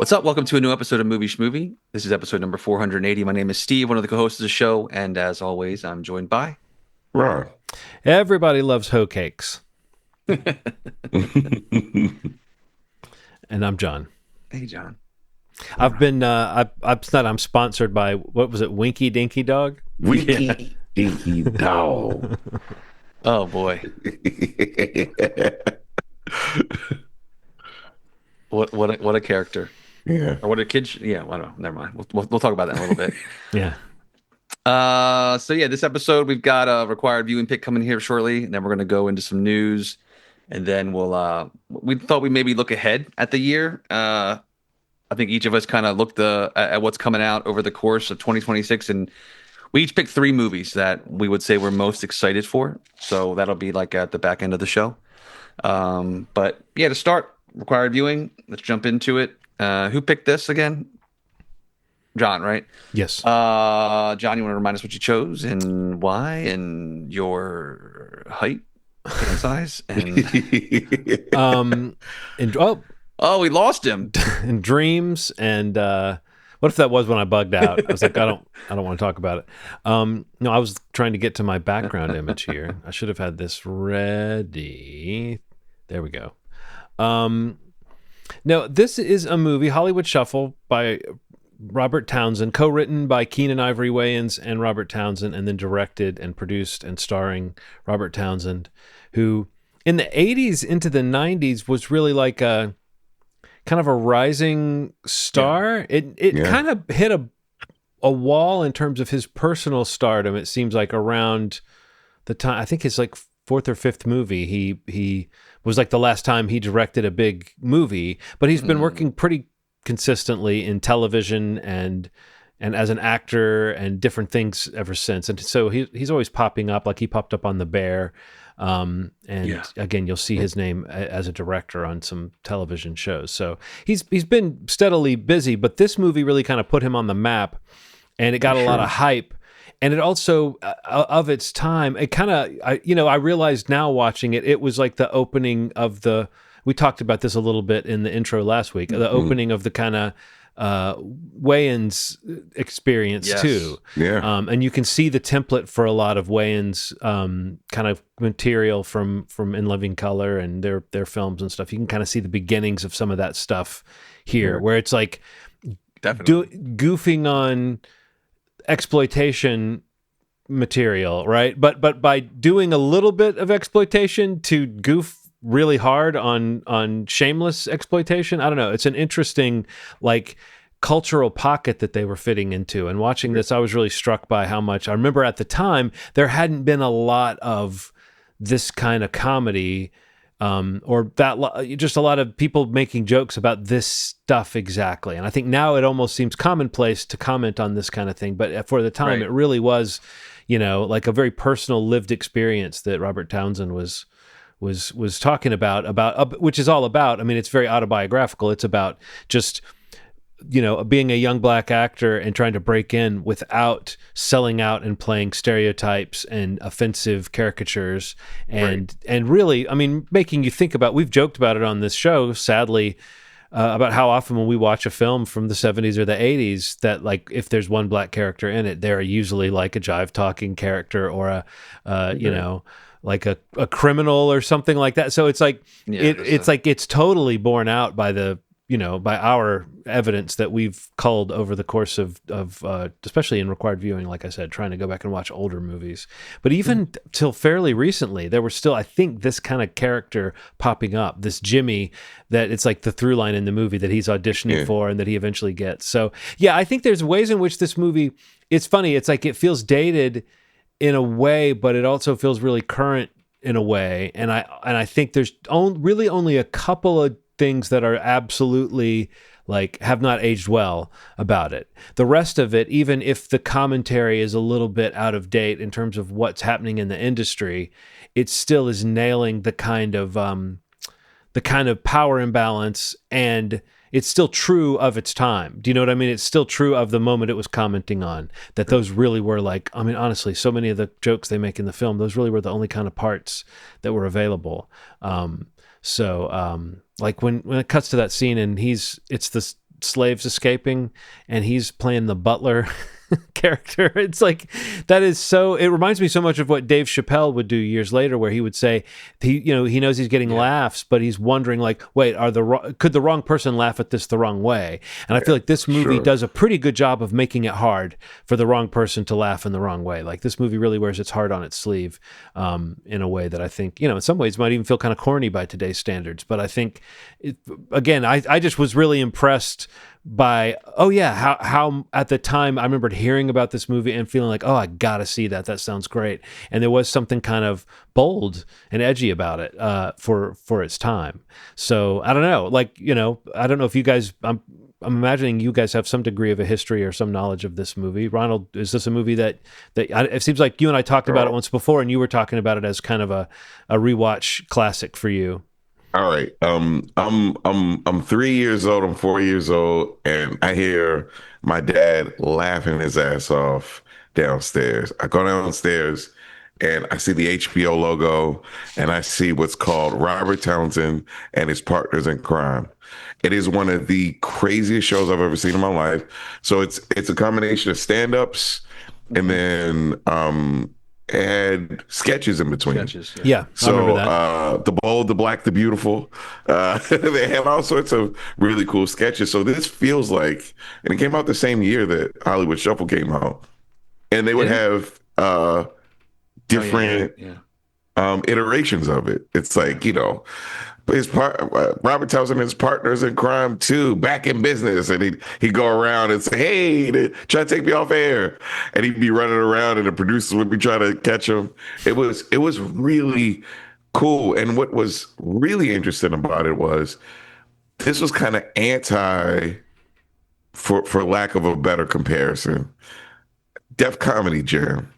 What's up? Welcome to a new episode of Movie Schmovie. This is episode number 480. My name is Steve, one of the co-hosts of the show, and as always, I'm joined by Right. Everybody loves hoe cakes. And I'm John. Hey, John. I'm sponsored by, what was it, Winky Dinky Dog? Winky Dinky Dog. Oh boy, what a character. Yeah. Or what a kid. Yeah, I don't know. Never mind. We'll talk about that in a little bit. Yeah. So yeah, this episode we've got a required viewing pick coming here shortly, and then we're gonna go into some news, and then we thought we'd maybe look ahead at the year. I think each of us kind of looked at what's coming out over the course of 2026, and we each picked 3 movies that we would say we're most excited for. So that'll be like at the back end of the show. But yeah, to start, required viewing. Let's jump into it. Who picked this again? John, right? Yes. John, you want to remind us what you chose and why, and your height and size, and And oh, we lost him. and dreams and what if that was when I bugged out? I was like, I don't want to talk about it. No, I was trying to get to my background image here. I should have had this ready. There we go. No, this is a movie, Hollywood Shuffle, by Robert Townsend, co-written by Keenan Ivory Wayans and Robert Townsend, and then directed and produced and starring Robert Townsend, who in the 80s into the 90s was really like a kind of a rising star. Yeah. It kind of hit a wall in terms of his personal stardom. It seems like around the time, I think his like 4th or 5th movie, he was like the last time he directed a big movie, but he's been working pretty consistently in television and as an actor and different things ever since. And so he's always popping up, like he popped up on The Bear. Again, you'll see his name as a director on some television shows. So he's been steadily busy, but this movie really kind of put him on the map, and it got a lot of hype. And it also, of its time, it kind of, I realized now watching it, it was like the opening of we talked about this a little bit in the intro last week, the opening of the kind of Wayans experience too. Yeah. And you can see the template for a lot of Wayans kind of material from In Living Color and their films and stuff. You can kind of see the beginnings of some of that stuff here, where it's like goofing on exploitation material, right? But by doing a little bit of exploitation to goof really hard on shameless exploitation. I don't know. It's an interesting like cultural pocket that they were fitting into. And watching this, I was really struck by how much I remember at the time there hadn't been a lot of this kind of comedy, or just a lot of people making jokes about this stuff exactly. And I think now it almost seems commonplace to comment on this kind of thing. But for the time, it really was, like a very personal lived experience that Robert Townsend was talking about, which is all about, I mean, it's very autobiographical. It's about just, being a young black actor and trying to break in without selling out and playing stereotypes and offensive caricatures and really, I mean, making you think about, we've joked about it on this show, sadly, about how often when we watch a film from the 70s or the 80s that like if there's one black character in it, they're usually like a jive talking character or like a criminal or something like that. So it's like it's totally borne out by by our evidence that we've culled over the course of especially in required viewing, like I said, trying to go back and watch older movies. But even till fairly recently, there were still, I think, this kind of character popping up, this Jimmy, that it's like the through line in the movie that he's auditioning for and that he eventually gets. So yeah, I think there's ways in which this movie, it's funny, it's like it feels dated in a way, but it also feels really current in a way. And I think there's really only a couple of things that are absolutely like have not aged well about it. The rest of it, even if the commentary is a little bit out of date in terms of what's happening in the industry, it still is nailing the kind of power imbalance, and it's still true of its time. Do you know what I mean? It's still true of the moment it was commenting on, that those really were like, I mean, honestly, so many of the jokes they make in the film, those really were the only kind of parts that were available. Like when it cuts to that scene and it's slaves escaping, and he's playing the butler character. It's like, that is so, it reminds me so much of what Dave Chappelle would do years later, where he would say he knows he's getting laughs, but he's wondering like, wait, could the wrong person laugh at this the wrong way? And I feel like this movie does a pretty good job of making it hard for the wrong person to laugh in the wrong way. Like, this movie really wears its heart on its sleeve, in a way that I think, in some ways might even feel kind of corny by today's standards. But I think, again, I just was really impressed by how at the time I remembered hearing about this movie and feeling like, oh, I gotta see that sounds great. And there was something kind of bold and edgy about it for its time. So I don't know, like, I don't know if you guys, I'm imagining you guys have some degree of a history or some knowledge of this movie. Ronald, is this a movie that it seems like you and I talked about it once before, and you were talking about it as kind of a rewatch classic for you? All right. I'm 3 years old. I'm 4 years old, and I hear my dad laughing his ass off downstairs. I go downstairs, and I see the HBO logo, and I see what's called Robert Townsend and his partners in crime. It is one of the craziest shows I've ever seen in my life. So it's a combination of stand-ups and then had sketches in between. Yeah, I remember that. So the bold, the black, the beautiful. They have all sorts of really cool sketches. So this feels like, and it came out the same year that Hollywood Shuffle came out, and they would have different iterations of it. It's like, Robert Townsend and his partners in crime too, back in business, and he'd go around and say, "Hey, try to take me off air," and he'd be running around, and the producers would be trying to catch him. It was really cool, and what was really interesting about it was this was kind of anti, for lack of a better comparison, Def Comedy Jam.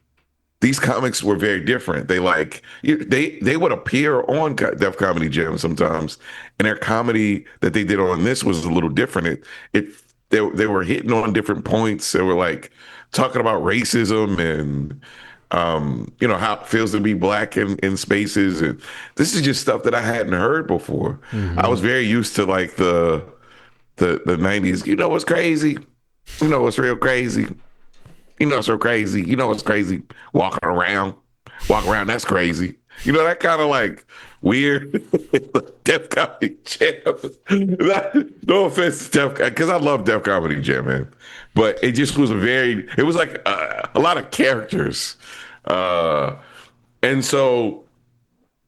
These comics were very different. They would appear on Def Comedy Jam sometimes, and their comedy that they did on this was a little different. They were hitting on different points. They were like talking about racism and how it feels to be black in spaces. And this is just stuff that I hadn't heard before. Mm-hmm. I was very used to like the 90s. You know what's crazy? You know what's real crazy? You know, so crazy. You know what's crazy? Walk around, that's crazy. That kind of like weird Def Comedy Jam. No offense to Def, because I love Def Comedy Jam, man. But it just was it was like a lot of characters. And so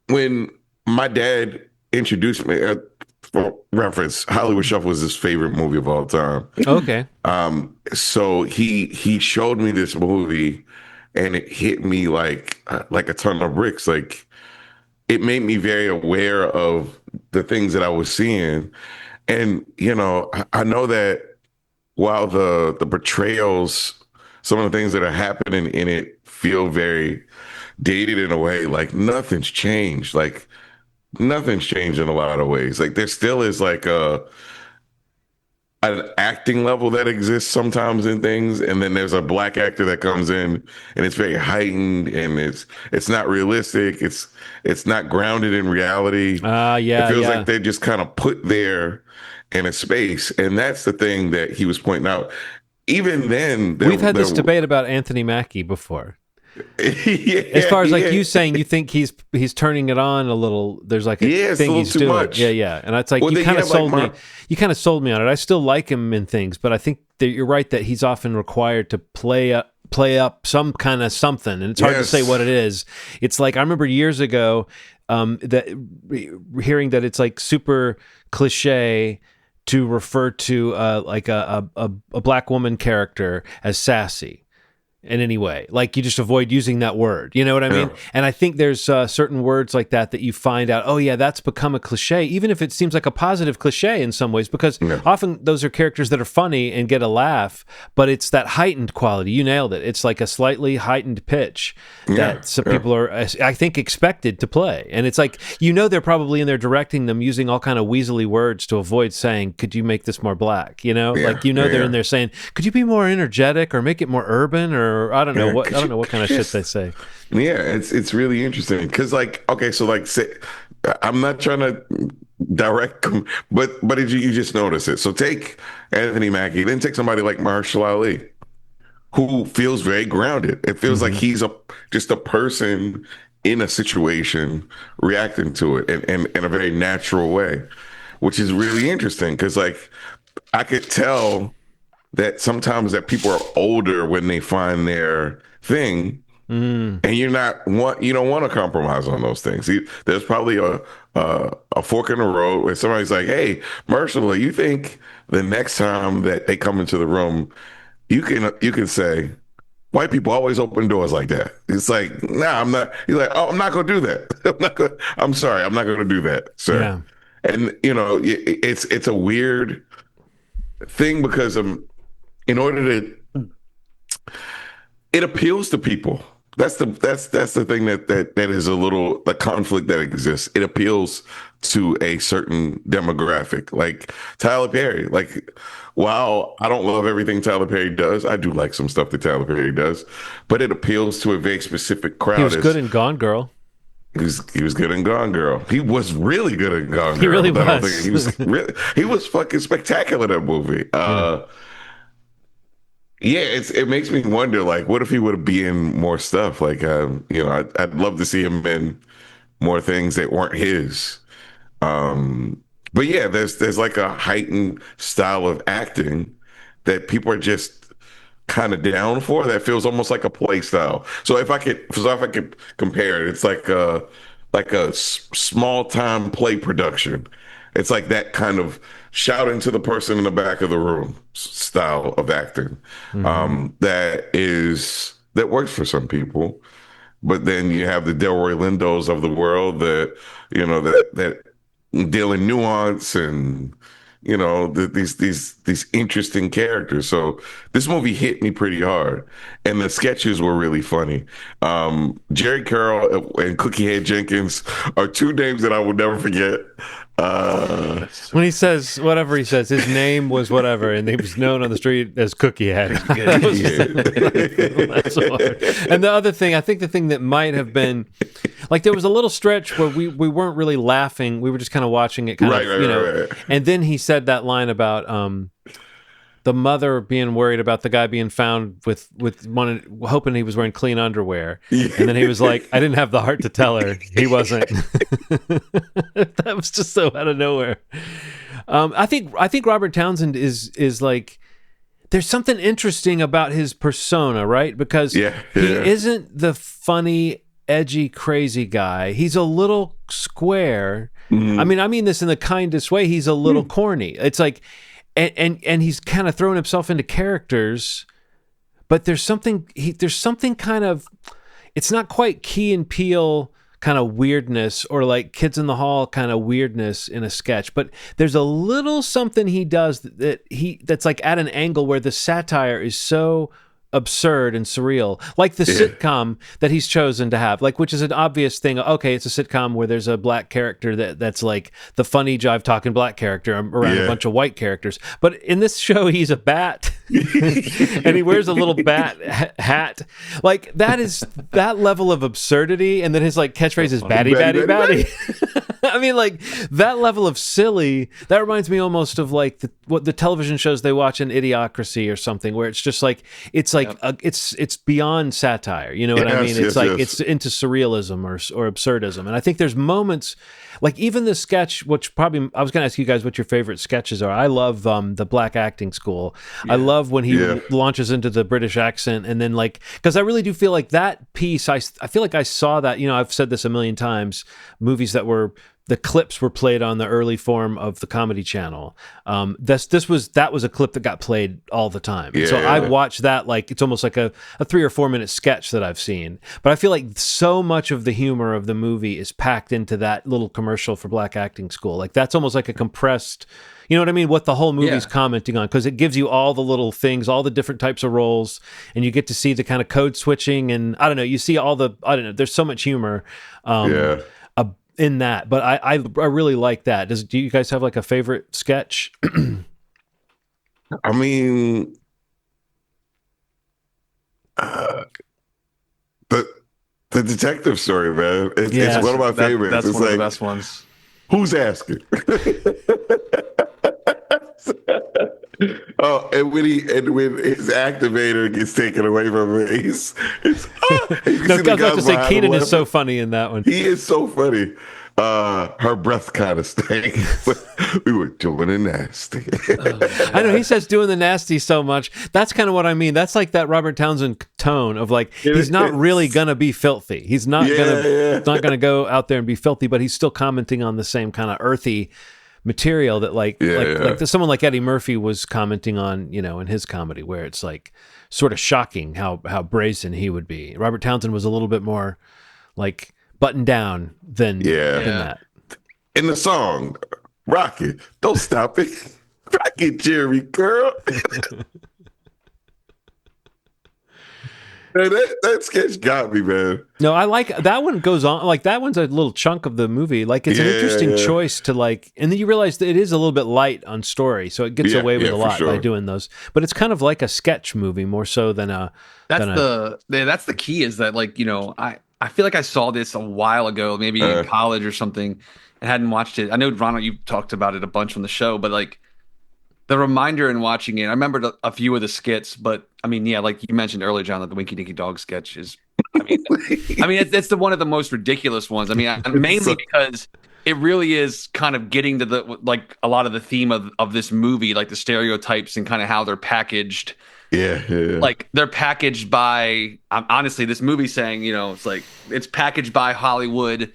when my dad introduced me, for reference, Hollywood Shuffle was his favorite movie of all time. Okay. So he showed me this movie, and it hit me like a ton of bricks. Like, it made me very aware of the things that I was seeing. And, I know that while the portrayals, some of the things that are happening in it feel very dated in a way, like nothing's changed. Like, nothing's changed in a lot of ways. Like, there still is like an acting level that exists sometimes in things, and then there's a black actor that comes in, and it's very heightened, and it's not realistic. It's not grounded in reality. It feels like they're just kind of put there in a space, and that's the thing that he was pointing out. Even then, we've had this debate about Anthony Mackie before. As far as like you saying you think he's turning it on a little, there's like a thing he's doing. Much. Yeah. And it's like, you kind of sold me. You kind of sold me on it. I still like him in things, but I think that you're right that he's often required to play up some kind of something, and it's hard to say what it is. It's like, I remember years ago that hearing that it's like super cliche to refer to like a black woman character as sassy in any way. Like, you just avoid using that word. You know what I mean? And I think there's certain words like that you find out, oh yeah, that's become a cliche, even if it seems like a positive cliche in some ways, because often those are characters that are funny and get a laugh, but it's that heightened quality. You nailed it. It's like a slightly heightened pitch that some people are, I think, expected to play. And it's like, they're probably in there directing them using all kind of weaselly words to avoid saying, could you make this more black? They're in there saying, could you be more energetic or make it more urban, or I don't know what kind of shit they say. Yeah, it's really interesting because, like, okay, so like, say, I'm not trying to but you just notice it. So take Anthony Mackie, then take somebody like Marshall Ali, who feels very grounded. It feels like Mm-hmm. he's just a person in a situation reacting to it in a very natural way, which is really interesting because like I could tell that sometimes that people are older when they find their thing, Mm. and you don't want to compromise on those things. There's probably a fork in the road where somebody's like, "Hey, Marshall, you think the next time that they come into the room, you can say." White people always open doors like that. It's like, nah, I'm not. He's like, oh, I'm not gonna do that. I'm sorry, I'm not gonna do that, sir. Yeah. And it's a weird thing because in order to it appeals to people. That's the thing that is a little the conflict that exists. It appeals to a certain demographic, like Tyler Perry. Like, while I don't love everything Tyler Perry does, I do like some stuff that Tyler Perry does, but it appeals to a very specific He crowd. was good As in Gone Girl. he was good in Gone Girl. He was really good in Gone He Girl. really I don't think was. he was fucking spectacular in that movie. Yeah. Yeah, it makes me wonder, like, what if he would be in more stuff? Like, I'd love to see him in more things that weren't his. Um, but yeah, there's like a heightened style of acting that people are just kind of down for. That feels almost like a play style. So if I could compare it, it's like a small time play production. It's like that kind of shouting to the person in the back of the room style of acting. Mm-hmm. That works for some people. But then you have the Delroy Lindos of the world that deal in nuance and these interesting characters. So this movie hit me pretty hard, and the sketches were really funny. Jerry Curl and Cookie Head Jenkins are two names that I will never forget. Uh, When he says whatever he says, his name was whatever, and he was known on the street as Cookie Head. That's so hard. And the other thing, I think the thing that might have been, like, there was a little stretch where we weren't really laughing. We were just kind of watching it, right, right. And then he said that line about the mother being worried about the guy being found with hoping he was wearing clean underwear, and then he was like, "I didn't have the heart to tell her he wasn't." That was just so out of nowhere. I think Robert Townsend is like, there's something interesting about his persona, right? Because Yeah, he yeah. isn't the funny, edgy, crazy guy. He's a little square. I mean this in the kindest way. He's a little corny. It's like, and he's kind of throwing himself into characters, but there's something kind of, it's not quite Key and Peele kind of weirdness or like Kids in the Hall kind of weirdness in a sketch, but there's a little something he does that's like at an angle where the satire is so absurd and surreal, like the sitcom that he's chosen to have, like, which is an obvious thing. Okay, it's a sitcom where there's a black character that's like the funny jive talking black character around a bunch of white characters, but in this show he's a bat and he wears a little bat hat. Like, that level of absurdity, and then his like catchphrase is batty batty batty. I mean, like, that level of silly, that reminds me almost of like what the television shows they watch in Idiocracy or something, where it's just like, it's beyond satire. You know what I mean? It's it's into surrealism or absurdism. And I think there's moments, like even the sketch, which probably, I was going to ask you guys what your favorite sketches are. I love the Black Acting School. I love when he launches into the British accent, and then like, because I really do feel like that piece, I feel like I saw that, I've said this a million times, movies that were, the clips were played on the early form of the Comedy Channel. That was a clip that got played all the time. Yeah. So I watched that, like, it's almost like a 3 or 4 minute sketch that I've seen. But I feel like so much of the humor of the movie is packed into that little commercial for Black Acting School. Like, that's almost like a compressed, you know what I mean? What the whole movie's commenting on, because it gives you all the little things, all the different types of roles, and you get to see the kind of code switching, and I don't know, you see there's so much humor. In that, but I really like that. Do you guys have like a favorite sketch? I mean, the detective story, man. It's one of my favorites. That's It's one of like the best ones. Who's asking? Oh, and when his activator gets taken away from him, it's and you can No, I see was the about to guys say behind him Keenan is so laughing. funny in that one. He is so funny. Her breath kind of stank. We were doing it nasty. I know he says doing the nasty so much. That's kind of what I mean. That's like that Robert Townsend tone of like he's It not really is. gonna be filthy. He's Yeah, yeah. not gonna go out there and be filthy, but he's still commenting on the same kind of earthy material that Yeah, yeah. someone like Eddie Murphy was commenting on, in his comedy, where it's like sort of shocking how brazen he would be. Robert Townsend was a little bit more like buttoned down Yeah. than Yeah. that. In the song, Rocket, don't stop it. Rocket, Jerry, girl. Man, that sketch got me, man. No, I like that one goes on like that one's a little chunk of the movie. Like it's an Yeah, interesting yeah. choice to like and then you realize that it is a little bit light on story, so it gets Yeah, away with yeah, a for lot by sure. doing those. But it's kind of like a sketch movie more so than a That's than a the key is that like, I feel like I saw this a while ago, maybe in Uh, college or something, and hadn't watched it. I know Ronald, you talked about it a bunch on the show, but like the reminder in watching it, I remembered a few of the skits, but I mean, yeah, like you mentioned earlier, John, that the Winky Dinky Dog sketch is, I mean, it's the one of the most ridiculous ones. I mean, mainly so, because it really is kind of getting to the like a lot of the theme of this movie, like the stereotypes and kind of how they're packaged. yeah, yeah, Like they're packaged by, honestly, this movie saying, it's like it's packaged by Hollywood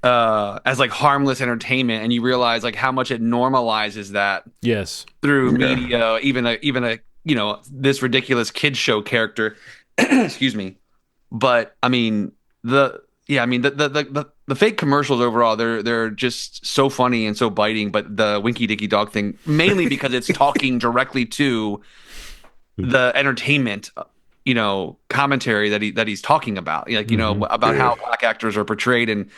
as like harmless entertainment, and you realize like how much it normalizes that yes. through yeah, media, even a this ridiculous kids show character. Excuse me. But I mean the fake commercials overall, they're just so funny and so biting. But the Winky Dinky Dog thing, mainly because it's talking directly to the entertainment, commentary that he's talking about, like about yeah, how black actors are portrayed, and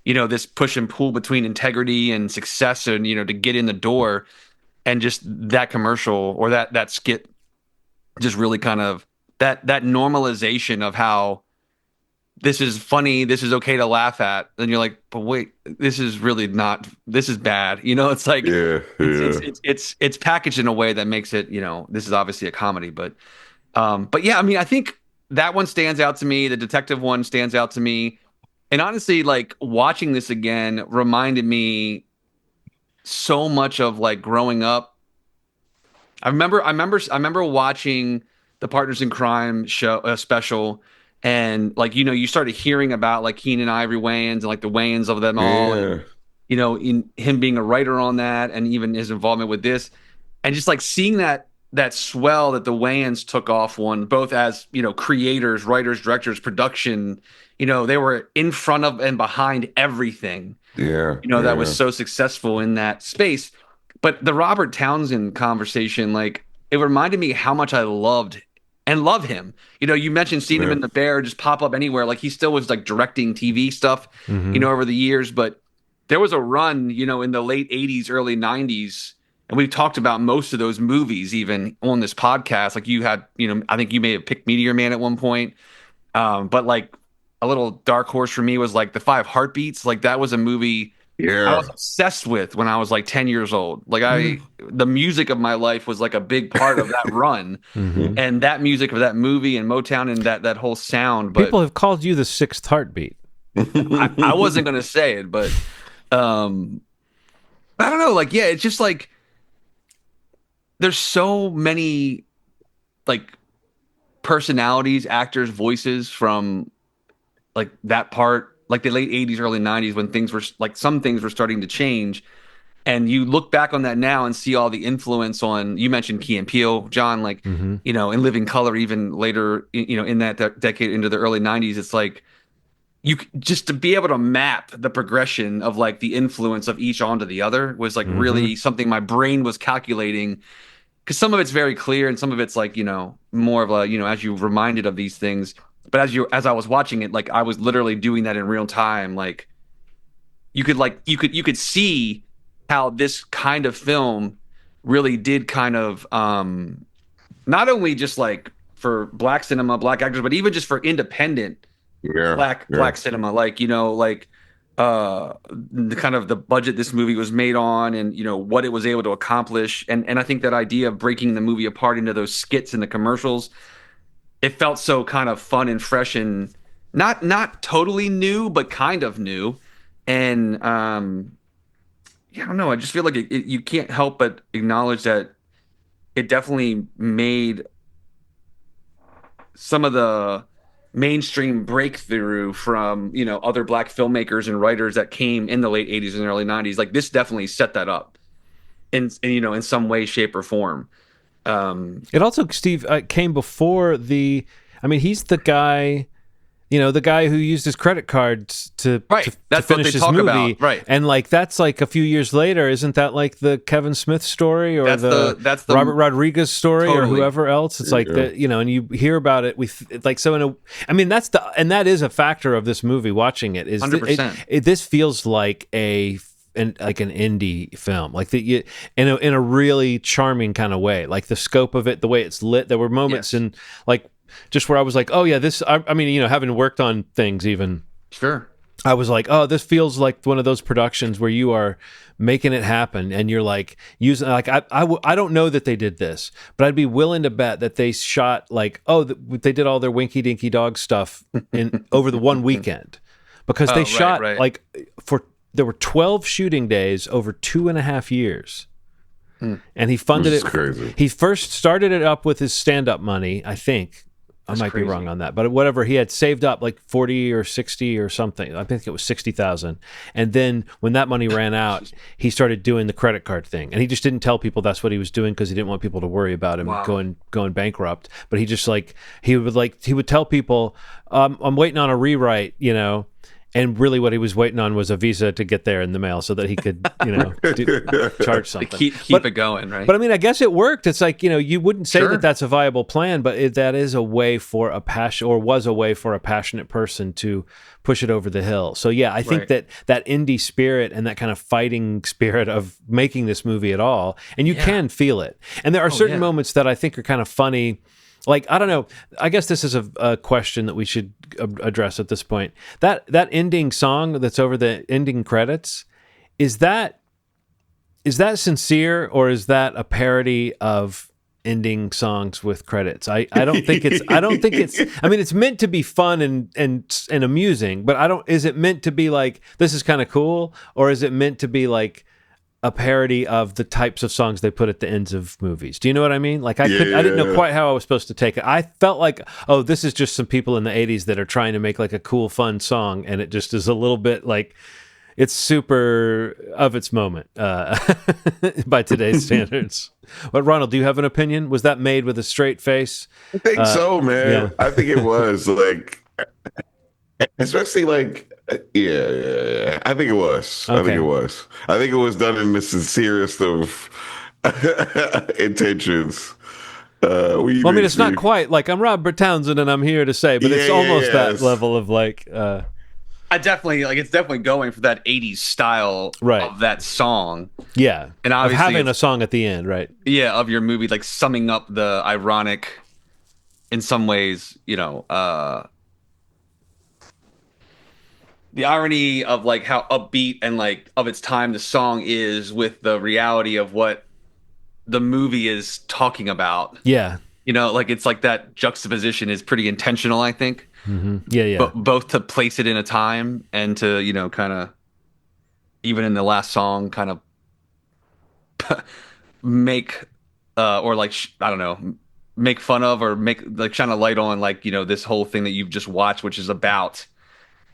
this push and pull between integrity and success, and to get in the door, and just that commercial or that skit just really kind of that normalization of how this is funny, this is okay to laugh at, then you're like, but wait, this is really not, this is bad. It's like yeah, it's it's yeah. it's it's packaged in a way that makes it, this is obviously a comedy, but yeah, I mean, I think that one stands out to me. The detective one stands out to me. And honestly, like watching this again reminded me so much of like growing up. I remember watching the Partners in Crime show special, and like you started hearing about like Keenan Ivory Wayans and like the Wayans of them all, and Yeah. in him being a writer on that, and even his involvement with this, and just like seeing that swell that the Wayans took off on, both as creators, writers, directors, production. They were in front of and behind everything Yeah, that was yeah, so successful in that space. But the Robert Townsend conversation, like it reminded me how much I loved and love him. You mentioned seeing him yeah, in The Bear just pop up anywhere. Like he still was like directing TV stuff, Hmm. over the years. But there was a run, in the late 80s, early 90s. And we've talked about most of those movies even on this podcast. Like you had, I think you may have picked Meteor Man at one point. But like a little dark horse for me was like The Five Heartbeats. Like that was a movie I yeah. was obsessed with when I was like 10 years old. Like the music of my life was like a big part of that run, Hmm. and that music of that movie and Motown and that whole sound. But People have called you the sixth heartbeat. I wasn't gonna say it, but um, I don't know. Like, yeah, it's just like there's so many like personalities, actors, voices from like that part, like the late 80s, early 90s, when things were like some things were starting to change. And you look back on that now and see all the influence on, you mentioned Key and Peele, John, like, Hmm. in Living Color, even later, in that decade into the early 90s, it's like just to be able to map the progression of like the influence of each onto the other was like Hmm. really something my brain was calculating, because some of it's very clear and some of it's like, more of a, as you reminded of these things. But as I was watching it, like I was literally doing that in real time. Like you could see how this kind of film really did kind of not only just like for black cinema, black actors, but even just for independent Yeah, black yeah, cinema, like like the kind of the budget this movie was made on, and what it was able to accomplish, and I think that idea of breaking the movie apart into those skits and the commercials, it felt so kind of fun and fresh, and not totally new, but kind of new. And yeah, I don't know, I just feel like you can't help but acknowledge that it definitely made some of the mainstream breakthrough from other black filmmakers and writers that came in the late 80s and early 90s. Like, this definitely set that up in some way, shape, or form. It also, Steve, came before the. I mean, he's the guy, the guy who used his credit cards to That's finish what they his talk movie, about. Right. And like that's like a few years later, isn't that like the Kevin Smith story or That's the Robert Rodriguez story or Totally. whoever else? It's like that, and you hear about it. Like so. I mean, that is a factor of this movie. Watching it is 100%. This feels like an indie film, like in a really charming kind of way, like the scope of it, the way it's lit. There were moments in like just where I was like, oh yeah, this. I mean, having worked on things, even Sure. I was like, oh, this feels like one of those productions where you are making it happen, and you're like using like I don't know that they did this, but I'd be willing to bet that they shot like they did all their Winky Dinky Dog stuff in over the one weekend, because they shot like there were 12 shooting days over 2.5 years. And he funded it. Crazy. He first started it up with his stand-up money, I think. I might be wrong on that, but whatever, he had saved up like 40 or 60 or something. I think it was 60,000. And then when that money ran out, he started doing the credit card thing. And he just didn't tell people that's what he was doing because he didn't want people to worry about him going bankrupt. But he just he would tell people, I'm waiting on a rewrite, and really what he was waiting on was a visa to get there in the mail so that he could, charge something. Keep it going, right? But I mean, I guess it worked. It's like, you wouldn't say that that's a viable plan, but that is a way for was a way for a passionate person to push it over the hill. So yeah, I think that indie spirit and that kind of fighting spirit of making this movie at all, and you can feel it. And there are certain moments that I think are kind of funny. Like, I don't know, I guess this is a question that we should address at this point. That ending song that's over the ending credits, is that sincere, or is that a parody of ending songs with credits? I don't think it's I mean, it's meant to be fun and amusing, but is it meant to be like, this is kind of cool, or is it meant to be like a parody of the types of songs they put at the ends of movies? Do you know what I mean? Like I didn't know quite how I was supposed to take it. I felt like, oh, this is just some people in the 80s that are trying to make like a cool, fun song, and it just is a little bit like, it's super of its moment by today's standards. But Ronald, do you have an opinion? Was that made with a straight face? I think so, man. Yeah. I think it was like, especially like, yeah. I think it was. Okay. I think it was done in the sincerest of intentions. I mean, it's not quite like, I'm Robert Townsend and I'm here to say, but it's almost that level of like. I definitely it's definitely going for that 80s style of that song. Yeah. And obviously of having a song at the end, right? Yeah, of your movie, like summing up the ironic, in some ways, the irony of like how upbeat and like of its time the song is with the reality of what the movie is talking about. Yeah. Like it's like that juxtaposition is pretty intentional, I think. Mm-hmm. Yeah. But both to place it in a time and to, kind of, even in the last song, kind of make, or like, I don't know, make fun of or make, like, shine a light on, like, this whole thing that you've just watched, which is about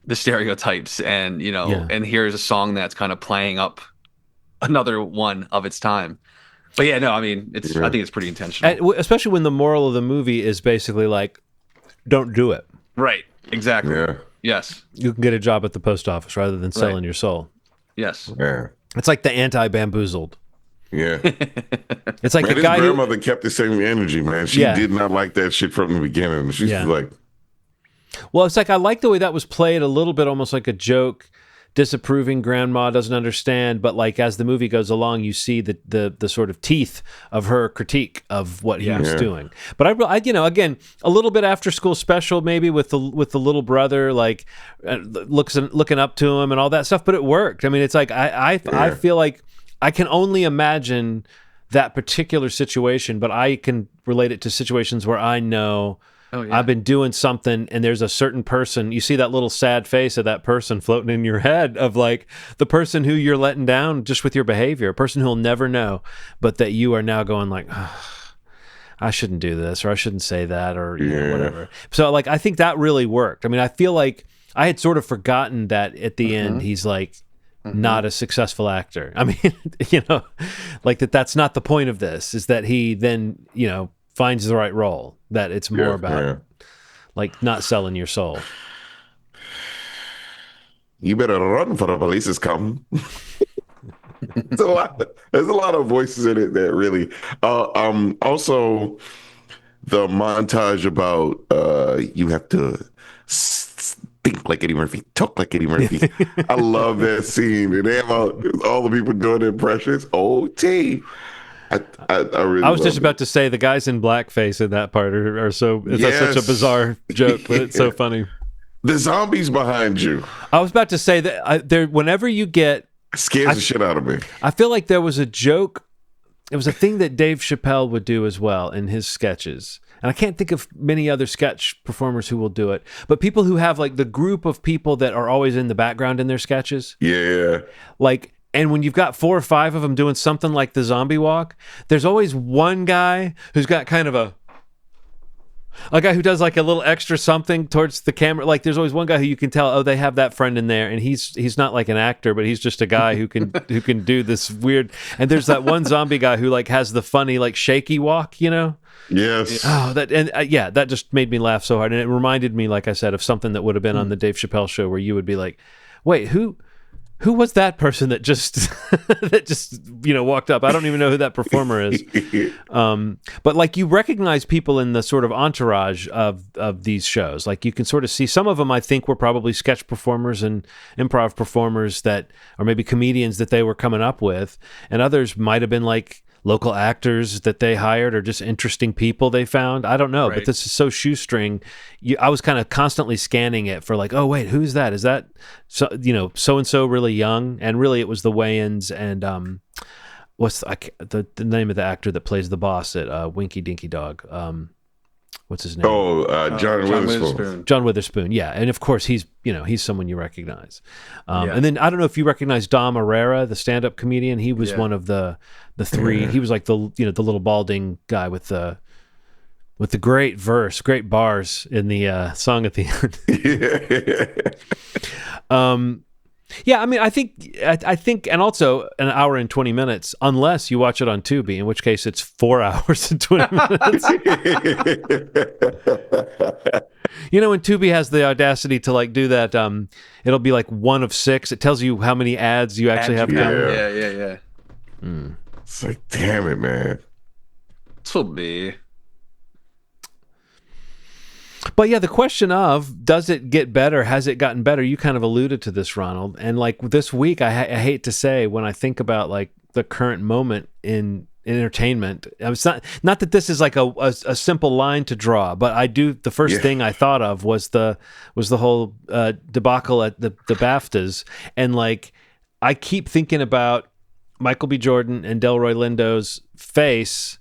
the stereotypes. And, and here's a song that's kind of playing up another one of its time. But yeah, no, I mean, I think it's pretty intentional. Especially when the moral of the movie is basically like, don't do it. Right. Exactly. Yeah. Yes. You can get a job at the post office rather than selling your soul. Yes. Yeah. It's like the anti-bamboozled. Yeah. It's like man, the guy his grandmother kept the same energy, man. She did not like that shit from the beginning. She's like... Well, it's like, I like the way that was played a little bit almost like a joke disapproving grandma, doesn't understand, but like as the movie goes along, you see the sort of teeth of her critique of what he was doing. But I again, a little bit after school special maybe with the little brother, like looking up to him and all that stuff, but it worked. I mean, it's like I feel like I can only imagine that particular situation, but I can relate it to situations where I know I've been doing something and there's a certain person, you see that little sad face of that person floating in your head of like the person who you're letting down just with your behavior, a person who will never know, but that you are now going like, I shouldn't do this, or I shouldn't say that, or you know, whatever. So like, I think that really worked. I mean, I feel like I had sort of forgotten that at the end, he's like, not a successful actor. I mean, you know, like that's not the point of this, is that he then, you know, finds the right role, that it's more about like not selling your soul. You better run for the police is coming. There's a lot of voices in it that really also the montage about you have to think like Eddie Murphy, talk like Eddie Murphy. I love that scene, and they have all the people doing the impressions. OT. I really. I was just about to say the guys in blackface in that part are so. That's such a bizarre joke, but it's so funny. The zombies behind you. I was about to say that there. Whenever you get scares the shit out of me. I feel like there was a joke. It was a thing that Dave Chappelle would do as well in his sketches. And I can't think of many other sketch performers who will do it, but people who have like the group of people that are always in the background in their sketches. Yeah. Like, and when you've got 4 or 5 of them doing something like the zombie walk, there's always one guy who's got kind of a guy who does like a little extra something towards the camera. Like there's always one guy who you can tell, oh, they have that friend in there, and he's not like an actor, but he's just a guy who can do this weird. And there's that one zombie guy who like has the funny like shaky walk, you know? Yes. Oh, that just made me laugh so hard, and it reminded me, like I said, of something that would have been on the Dave Chappelle show, where you would be like, wait, who was that person that just walked up? I don't even know who that performer is. But like you recognize people in the sort of entourage of these shows. Like you can sort of see some of them, I think, were probably sketch performers and improv performers that, or maybe comedians that they were coming up with, and others might have been like local actors that they hired, or just interesting people they found. I don't know, but this is so shoestring. I was kind of constantly scanning it for like, oh wait, who's that? Is that so-and-so really young? And really it was the Wayans and what's the name of the actor that plays the boss at Winky Dinky Dog? What's his name? John Witherspoon. John Witherspoon, yeah. And of course he's someone you recognize. And then I don't know if you recognize Dom Herrera, the stand-up comedian. He was one of the 3. He was like the little balding guy with the great bars in the song at the end. Yeah, I mean, I think, and also an hour and 20 minutes, unless you watch it on Tubi, in which case it's 4 hours and 20 minutes. And Tubi has the audacity to like do that. It'll be like 1 of 6. It tells you how many ads you actually have. Yeah. It's like, damn it, man. This will be. But yeah, the question of, does it get better? Has it gotten better? You kind of alluded to this, Ronald. And like this week, I hate to say, when I think about like the current moment in entertainment, it's not that this is like a simple line to draw, but I do. The first thing I thought of was the whole debacle at the BAFTAs, and like I keep thinking about Michael B. Jordan and Delroy Lindo's face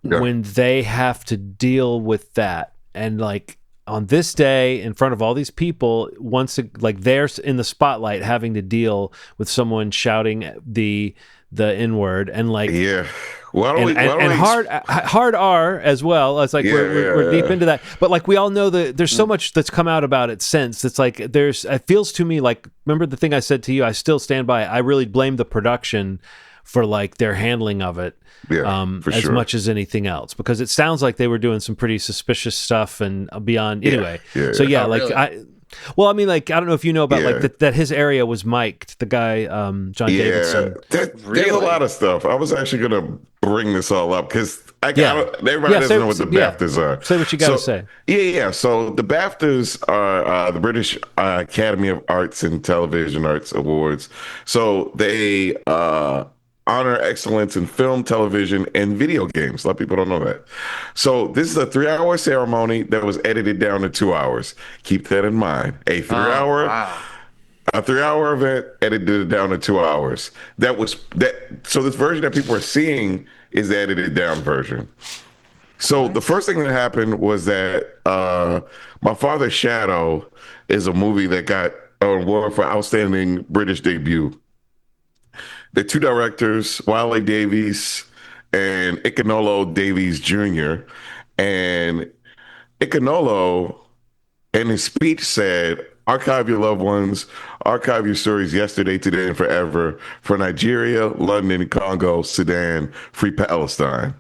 when they have to deal with that, and like on this day in front of all these people, like they're in the spotlight having to deal with someone shouting the N-word, and like hard R as well. It's like we're deep into that, but like we all know that there's so much that's come out about it since. It's like it feels to me like, remember the thing I said to you, I still stand by it. I really blame the production for like their handling of it as much as anything else, because it sounds like they were doing some pretty suspicious stuff and beyond. Anyway, so like really? Well, I mean, like, I don't know if you know about Yeah. that his area was mic'd. The guy, John Yeah, Davidson. there's a Really? lot of stuff. I was actually gonna bring this all up because Yeah. everybody Yeah. doesn't know what the Yeah. BAFTAs are. Say what you got to So say. yeah. So the BAFTAs are the British Academy of Arts and Television Arts Awards. So they honor excellence in film, television, and video games. A lot of people don't know that. So this is a 3-hour ceremony that was edited down to 2 hours. Keep that in mind. Oh, wow. A 3-hour event edited it down to 2 hours. That was that. So this version that people are seeing is the edited down version. So the What? first thing that happened was that My Father's Shadow is a movie that got an award for outstanding British debut. The two directors, Wale Davies and Ikenolo Davies Jr. And Ikenolo in his speech said, archive your loved ones, archive your stories yesterday, today, and forever for Nigeria, London, Congo, Sudan, Free Palestine.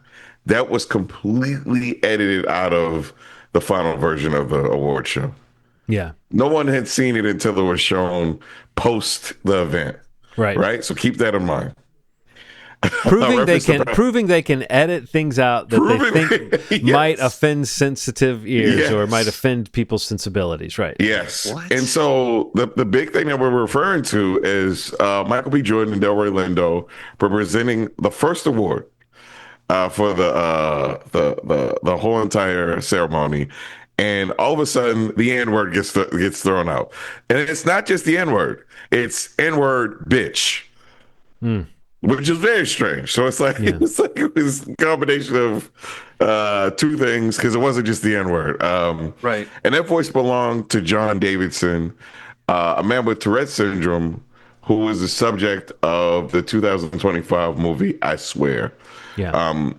That was completely edited out of the final version of the award show. Yeah. No one had seen it until it was shown post the event, Right. right? So keep that in mind. Proving Reference to proving they can edit things out that they proving, think might yes, offend sensitive ears or might yes. offend people's sensibilities. Right. Yes. What? And so the big thing that we're referring to is Michael B. Jordan and Delroy Lindo representing the first award for the whole entire ceremony. And all of a sudden, the N word gets thrown out. And it's not just the N word, it's N word bitch, which is very strange. So it's like Yeah. it was a combination of two things because it wasn't just the N word. Right. And that voice belonged to John Davidson, a man with Tourette syndrome, who was the subject of the 2025 movie I Swear. Yeah.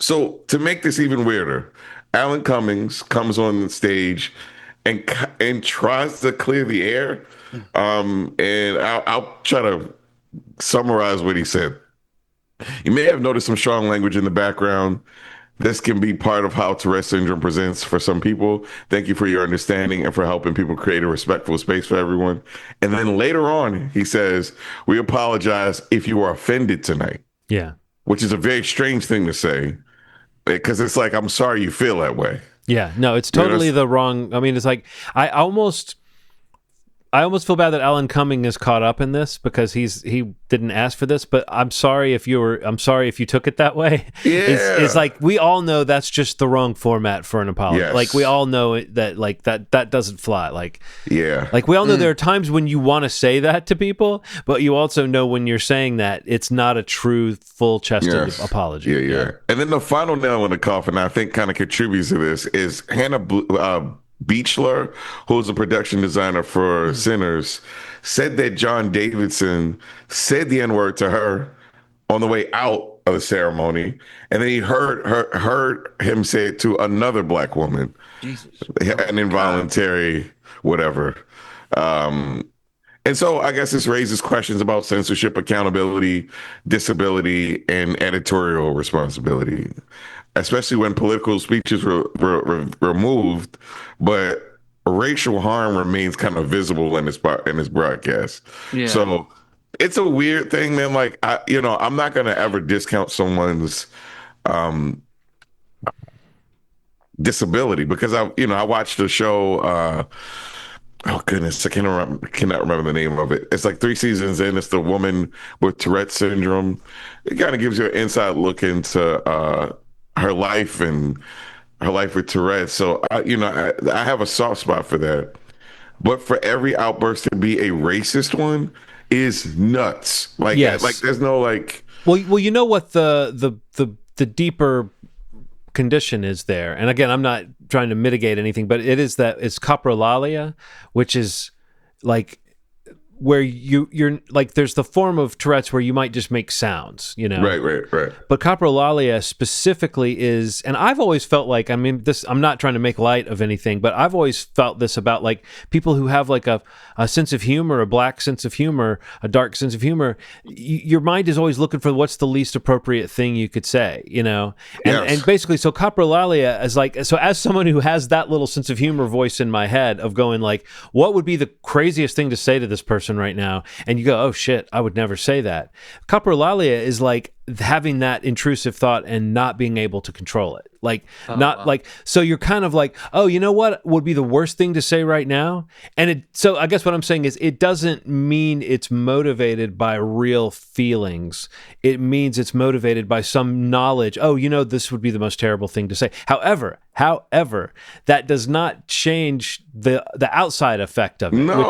So to make this even weirder, Alan Cummings comes on the stage and tries to clear the air. And I'll try to summarize what he said. You may have noticed some strong language in the background. This can be part of how Tourette syndrome presents for some people. Thank you for your understanding and for helping people create a respectful space for everyone. And then later on, he says, we apologize if you are offended tonight, Yeah. which is a very strange thing to say because it's like, I'm sorry you feel that way. Yeah. No, it's You know, totally the wrong. I mean, it's like I almost feel bad that Alan Cumming is caught up in this because he didn't ask for this, but I'm sorry if you took it that way. It's Yeah. like we all know that's just the wrong format for an apology. Yes. Like we all know that doesn't fly. Yeah. Like we all know there are times when you want to say that to people, but you also know when you're saying that it's not a true full-chested Yes. apology. Yeah. And then the final nail in the coffin, I think, kind of contributes to this is Hannah Beechler, who's a production designer for Sinners, said that John Davidson said the N-word to her on the way out of the ceremony, and then he heard him say it to another black woman, Jesus. an involuntary whatever. And so I guess this raises questions about censorship, accountability, disability, and editorial responsibility, especially when political speeches were removed, but racial harm remains kind of visible in this broadcast. Yeah. So it's a weird thing, man. Like I'm not gonna ever discount someone's disability because I watched the show. Oh goodness, cannot remember the name of it. It's like 3 seasons in. It's the woman with Tourette syndrome. It kind of gives you an inside look into her life and her life with Tourette. So I have a soft spot for that. But for every outburst to be a racist one is nuts. Like Yes. like there's no like. Well, you know what the deeper condition is there, and again, I'm not trying to mitigate anything, but it is that it's coprolalia, which is like where you're like, there's the form of Tourette's where you might just make sounds, you know. Right. But coprolalia specifically is, and I've always felt like, I mean, this, I'm not trying to make light of anything, but I've always felt this about like people who have like a sense of humor, a black sense of humor, a dark sense of humor. Your mind is always looking for what's the least appropriate thing you could say, you know? And basically, so coprolalia is like, so as someone who has that little sense of humor voice in my head of going like, what would be the craziest thing to say to this person right now? And you go, oh shit, I would never say that. Coprolalia is like having that intrusive thought and not being able to control it. Like, like, so you're kind of like, oh, you know what would be the worst thing to say right now? And so I guess what I'm saying is it doesn't mean it's motivated by real feelings. It means it's motivated by some knowledge. Oh, you know, this would be the most terrible thing to say. However, that does not change the outside effect of it, No.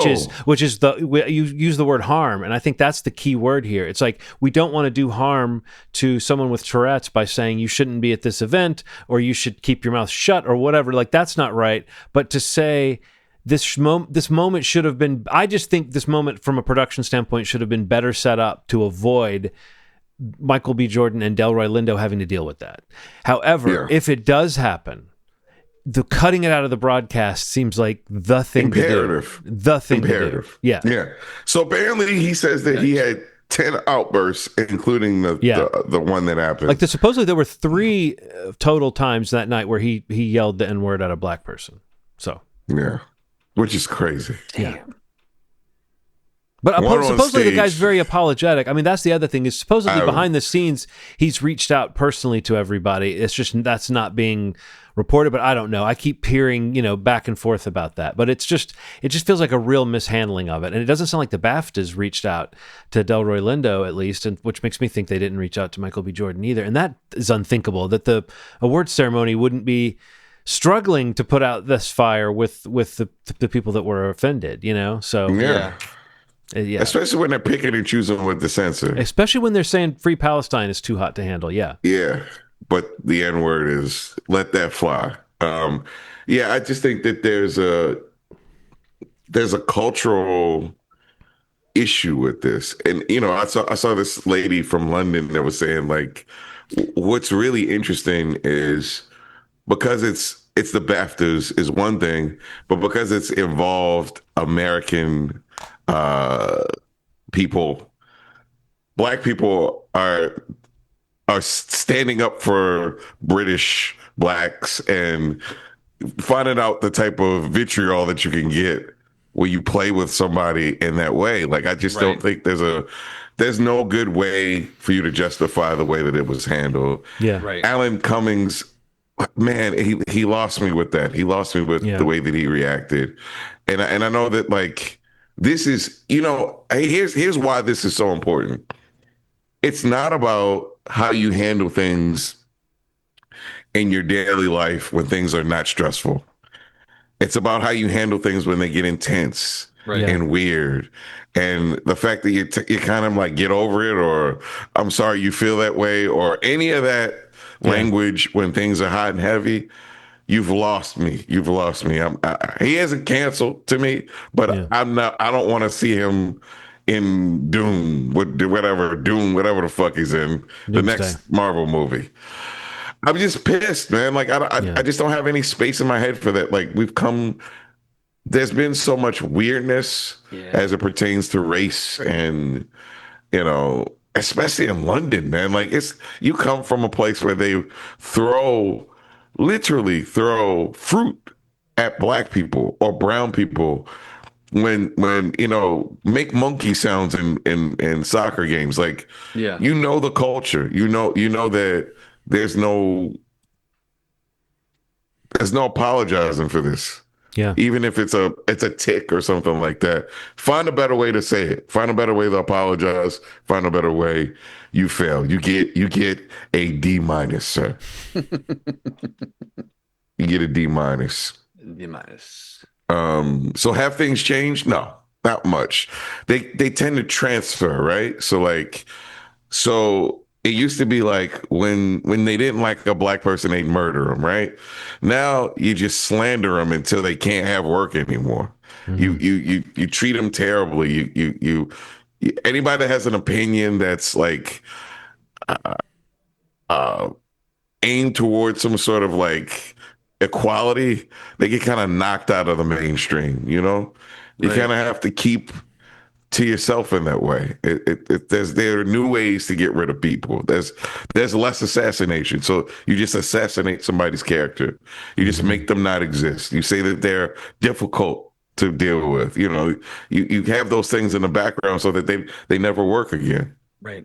which is you use the word harm, and I think that's the key word here. It's like we don't want to do harm to someone with Tourette's by saying you shouldn't be at this event or you should keep your mouth shut or whatever. Like that's not right. But to say this moment should have been, I just think this moment from a production standpoint should have been better set up to avoid Michael B. Jordan and Delroy Lindo having to deal with that. However, if it does happen, the cutting it out of the broadcast seems like the thing Imperative. to do. The thing Imperative. to do. Yeah. Yeah. So apparently he says that he had 10 outbursts, including the one that happened. Like supposedly there were 3 total times that night where he yelled the N-word at a black person. So yeah, which is crazy. Yeah. But supposedly the guy's very apologetic. I mean, that's the other thing is supposedly behind the scenes, he's reached out personally to everybody. It's just that's not being reported, but I don't know. I keep hearing, back and forth about that. But it just feels like a real mishandling of it. And it doesn't sound like the BAFTAs reached out to Delroy Lindo, at least, and which makes me think they didn't reach out to Michael B. Jordan either. And that is unthinkable, that the awards ceremony wouldn't be struggling to put out this fire with the people that were offended, So Yeah. Yeah. Especially when they're picking and choosing with the censor. Especially when they're saying Free Palestine is too hot to handle. Yeah. Yeah. But the N-word is let that fly. Yeah, I just think that there's a cultural issue with this. And I saw this lady from London that was saying like what's really interesting is because it's the BAFTAs is one thing, but because it's involved American people, black people are standing up for British blacks and finding out the type of vitriol that you can get when you play with somebody in that way. Like I just don't think there's no good way for you to justify the way that it was handled. Yeah. Right. Alan Cummings, man, he lost me with that. He lost me with the way that he reacted. And I know that like this is, here's why this is so important. It's not about how you handle things in your daily life when things are not stressful. It's about how you handle things when they get intense and weird. And the fact that you kind of like get over it, or I'm sorry you feel that way, or any of that language when things are hot and heavy, you've lost me. You've lost me. He hasn't canceled to me, but I don't want to see him in whatever the fuck he's in the next Marvel movie. I'm just pissed, man. Like I just don't have any space in my head for that. Like there's been so much weirdness as it pertains to race and, especially in London, man. Like you come from a place where they literally throw fruit at black people or brown people when make monkey sounds in soccer games. Like the culture, that there's no apologizing for this. Yeah. Even if it's a tick or something like that. Find a better way to say it. Find a better way to apologize. Find a better way. You fail. You get a D-, sir. You get a D-. D-. So have things changed? No, not much. They tend to transfer, right? So it used to be like when they didn't like a black person, they'd murder them, right? Now you just slander them until they can't have work anymore. Mhm. You treat them terribly. Anybody that has an opinion that's like uh aimed towards some sort of like equality, they get kind of knocked out of the mainstream, you know? You Right. kind of have to keep to yourself in that way. There are new ways to get rid of people. There's less assassination. So you just assassinate somebody's character. You just Mhm. make them not exist. You say that they're difficult to deal with. You know, you have those things in the background so that they never work again. Right.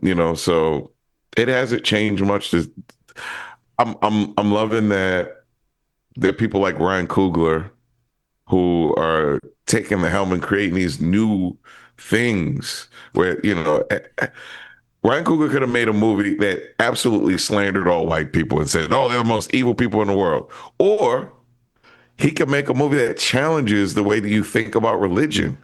You know, so it hasn't changed much. I'm loving that there are people like Ryan Coogler who are taking the helm and creating these new things where, you know, Ryan Coogler could have made a movie that absolutely slandered all white people and said, oh, they're the most evil people in the world. Or he could make a movie that challenges the way that you think about religion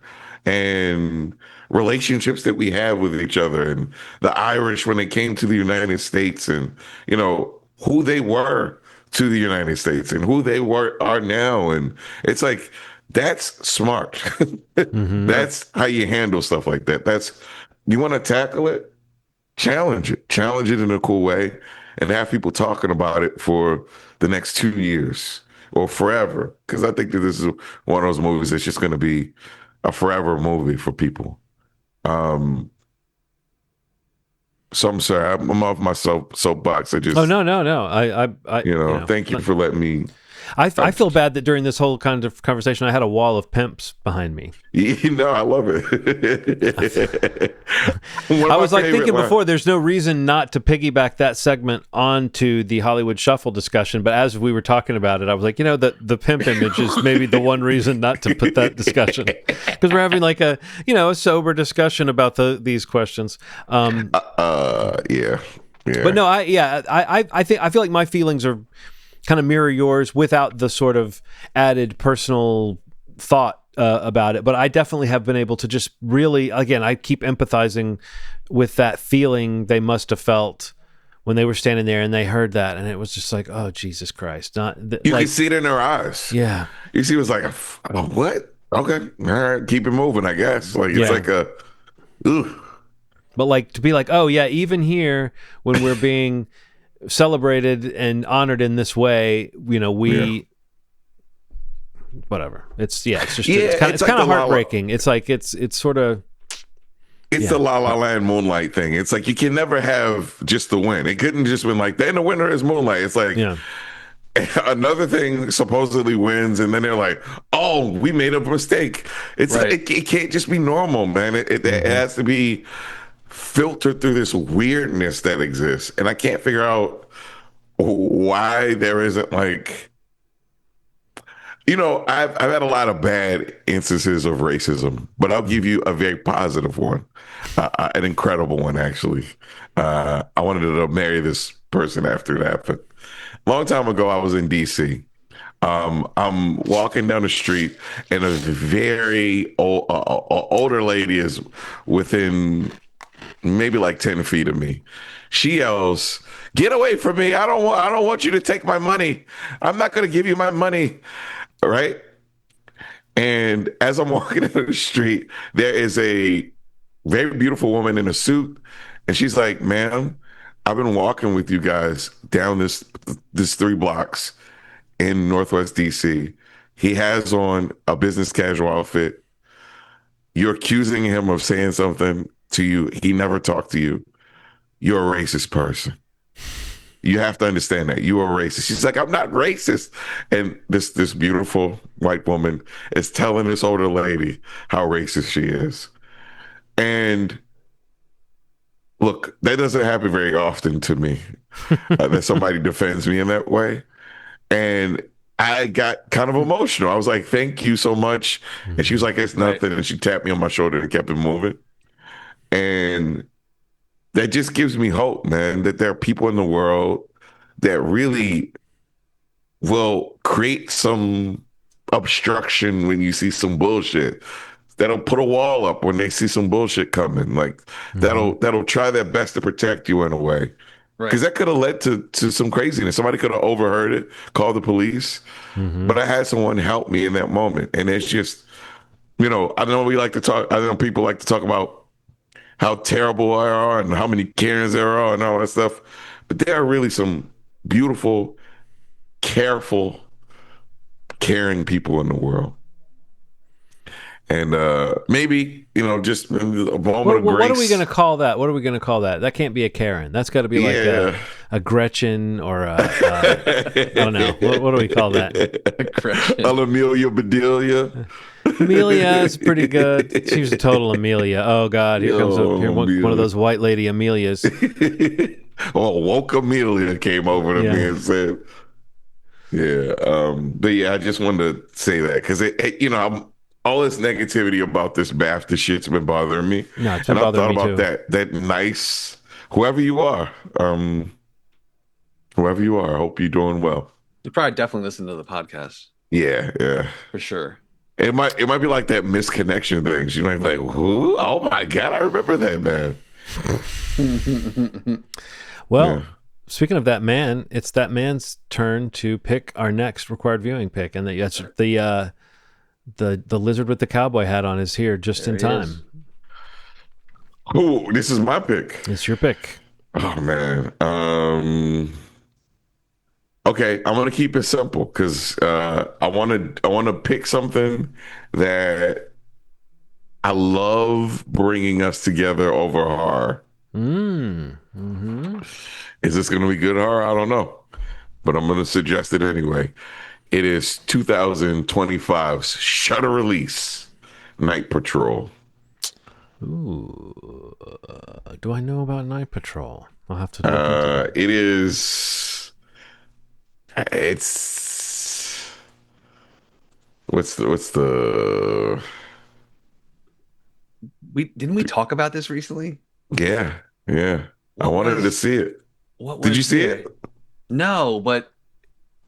and relationships that we have with each other, and the Irish when they came to the United States, and you know who they were to the United States and who they were are now. And it's like that's smart. Mhm. Right. That's how you handle stuff like that. That's You want to tackle it, challenge it in a cool way, and have people talking about it for the next 2 years or forever. Because I think that this is one of those movies that's just going to be a forever movie for people. Um, so I'm sorry, I'm off my soapbox. I Oh, just, no, no, no. thank you for letting me. I feel bad that during this whole kind of conversation, I had a wall of pimps behind me. I love it. One of I my was like favorite thinking lines. before, there's no reason not to piggyback that segment onto the Hollywood Shuffle discussion. But as we were talking about it, I was like, the pimp image is maybe the one reason not to put that discussion, because we're having like a sober discussion about these questions. Yeah, But yeah. no, I feel like my feelings are kind of mirror yours without the sort of added personal thought about it. But I definitely have been able to just really, again, I keep empathizing with that feeling they must have felt when they were standing there and they heard that, and it was just like, oh Jesus Christ, You can like, see it in their eyes. yeah, You see, it was like, oh, what? Okay, all right, keep it moving. I guess like it's yeah. like a, ooh, But like to be like, oh yeah, even here when we're being celebrated and honored in this way, yeah, we whatever. It's just yeah. it's It's like kind the of heartbreaking. It's like it's sort of it's the yeah. La La Land Moonlight thing. It's like you can never have just the win. It couldn't just win like then the winner is Moonlight. It's like Yeah. another thing supposedly wins, and then they're like, oh, we made a mistake. It's like Right. it can't just be normal, man. It Hmm. has to be filtered through this weirdness that exists, and I can't figure out why there isn't like, I've had a lot of bad instances of racism, but I'll give you a very positive one, an incredible one actually. I wanted to marry this person after that, but a long time ago I was in DC. I'm walking down the street, and a very older lady is within maybe like 10 feet of me. She yells, "Get away from me! I don't want you to take my money. I'm not going to give you my money." Right? And as I'm walking down the street, there is a very beautiful woman in a suit, and she's like, "Ma'am, I've been walking with you guys down this 3 blocks in Northwest DC. He has on a business casual outfit. You're accusing him of saying something to you. He never talked to you. You're a racist person. You have to understand that you are racist." She's like, "I'm not racist." And this beautiful white woman is telling this older lady how racist she is. And look, that doesn't happen very often to me, that somebody defends me in that way. And I got kind of emotional. I was like, "Thank you so much." And she was Hmm. like, "It's Right. nothing." And she tapped me on my shoulder and kept it moving. And that just gives me hope, man, that there are people in the world that really will create some obstruction when you see some bullshit. That'll put a wall up when they see some bullshit coming. Like Hmm. that'll try their best to protect you in a way. Right. Because that could have led to some craziness. Somebody could have overheard it, called the police. Mm-hmm. But I had someone help me in that moment. And it's just, I know we like to talk, I know people like to talk about how terrible there are and how many Karens there are and all that stuff. But there are really some beautiful, careful, caring people in the world. And maybe, just a moment of What are we going to grace. call that? What are we going to call that? That can't be a Karen. That's got to be like Yeah. a Gretchen or I don't know. What do we call that? Aggression. Amelia Bedelia. Amelia is pretty good. She was a total Amelia. Oh God, here Yo, one of Amelia. those white lady Amelias. Oh, woke Amelia came over to me Yeah. and said, yeah. But yeah, I just wanted to say that because all this negativity about this BAFTA shit's been bothering me. No, it's been And I've bothering thought me about too. that nice, whoever you are, whoever you are, I hope you're doing well. You probably definitely listen to the podcast Yeah, yeah. for sure. It might be like that misconnection things. You might be like, who? Oh my God, I remember that man. Well, Yeah. speaking of that man, it's that man's turn to pick our next required viewing pick, and that's the lizard with the cowboy hat on is here just There in he is. time. Oh, this is my pick. It's your pick. Oh man. Okay, I'm gonna keep it simple because I want to pick something that I love bringing us together over horror. Mm-hmm. Is this gonna be good horror? I don't know, but I'm gonna suggest it anyway. It is 2025's Shutter release, Night Patrol. Ooh, do I know about Night Patrol? I'll have to look into that. It is. It's what's the We didn't we talk about this recently? yeah, yeah. I What wanted to was see it. what Did you was see it? the No, but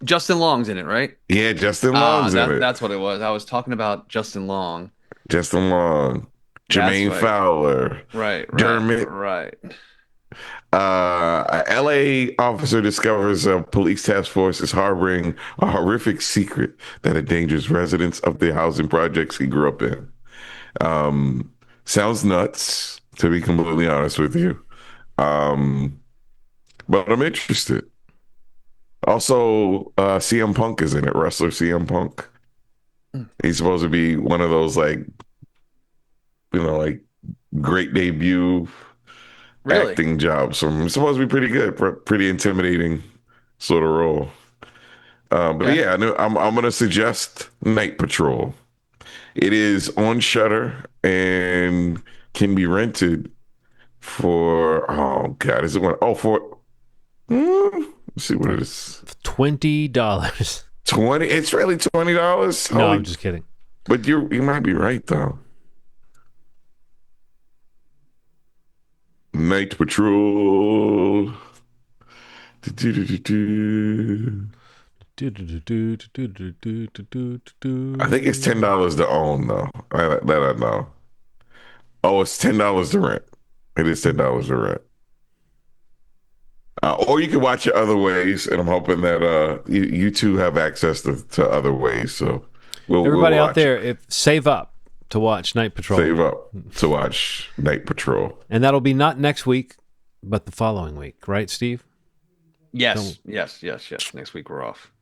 Justin Long's in it, right? Yeah, Justin Ah, Long's in it. that's what it was. I was talking about Justin Long. Justin Long, That's Jermaine right. Fowler, Right. Dermot. Right. A LA officer discovers a police task force is harboring a horrific secret that endangers residents of the housing projects he grew up in. Um, Sounds nuts, to be completely honest with you. Um, but I'm interested. Also, CM Punk is in it, wrestler CM Punk. He's supposed to be one of those like great debut Really? acting jobs. So it's supposed to be pretty good, pretty intimidating sort of role. But Okay. yeah, I'm gonna suggest Night Patrol. It is on Shutter and can be rented for oh god, is it one? Oh, let's see what For it is. $20. 20. It's really $20. No, I'm Holy, just kidding. but you might be right though. Night Patrol. Do-do-do-do-do. I think it's $10 to own though. That I know. Oh, it's $10 to rent. It is $10 to rent. Or you can watch it other ways, and I'm hoping that you two have access to other ways. So we'll Everybody out watch it. there, save up to watch Night Patrol. Save up to watch Night Patrol. And that'll be not next week, but the following week, right, Steve? Yes. Next week we're off.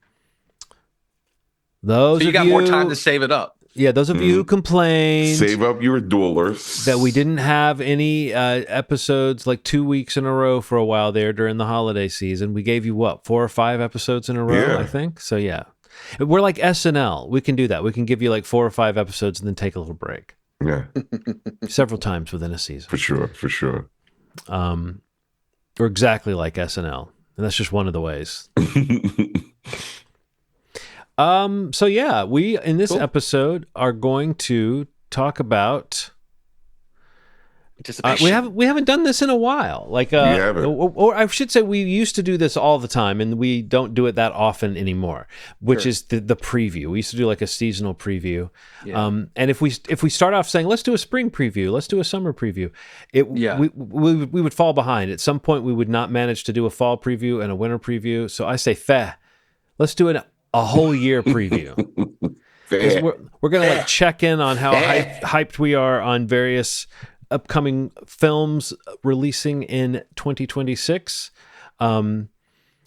Those So you of got you, more time to save it up. yeah, those of you who complained Save up your dollars. that we didn't have any episodes like 2 weeks in a row for a while there during the holiday season. We gave you what, 4 or 5 episodes in a row, Yeah. I think. So yeah, we're like SNL. We can do that. We can give you like 4 or 5 episodes and then take a little break Yeah, several times within a season. for sure. We're exactly like SNL, and that's just one of the ways. So yeah, we in this Cool. episode are going to talk about Anticipation. We haven't done this in a while. Like, You haven't. or I should say, we used to do this all the time, and we don't do it that often anymore. Which Sure. is the preview. We used to do like a seasonal preview. Yeah. And if we start off saying let's do a spring preview, let's do a summer preview, Yeah. we would fall behind. At some point, we would not manage to do a fall preview and a winter preview. So I say, let's do a whole year preview. Fair. We're gonna like check in on how hyped we are on various upcoming films releasing in 2026.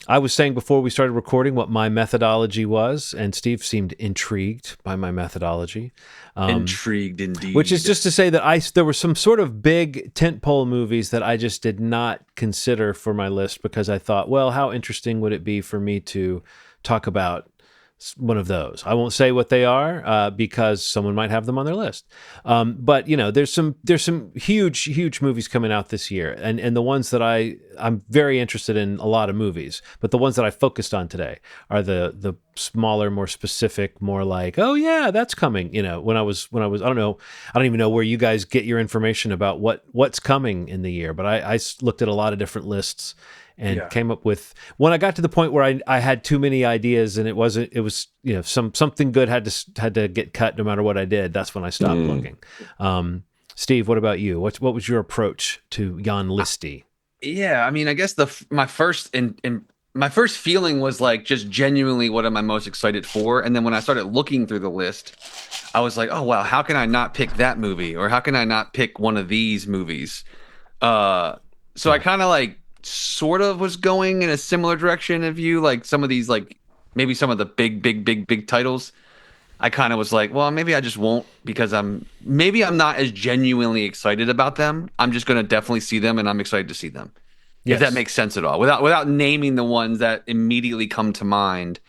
I was saying before we started recording what my methodology was, and Steve seemed intrigued by my methodology. Intrigued indeed. Which is just to say that there were some sort of big tentpole movies that I just did not consider for my list because I thought, well, how interesting would it be for me to talk about one of those? I won't say what they are because someone might have them on their list. But there's some huge movies coming out this year, and the ones that I'm very interested in, a lot of movies, but the ones that I focused on today are the smaller, more specific, more like, oh yeah, that's coming. When I was I don't even know where you guys get your information about what's coming in the year, but I looked at a lot of different lists and came up with, when I got to the point where I had too many ideas and it was something good had to get cut no matter what I did. That's when I stopped looking. Steve, what about you? What was your approach to Jan Listy? Yeah, I mean, I guess my first feeling was like just genuinely what am I most excited for, and then when I started looking through the list, I was like, oh wow, how can I not pick that movie, or how can I not pick one of these movies? So I kind of like sort of was going in a similar direction of you, like some of these, like maybe some of the big titles. I kind of was like, well, maybe I just won't because I'm not as genuinely excited about them. I'm just going to definitely see them, and I'm excited to see them. Yes. If that makes sense at all, without naming the ones that immediately come to mind.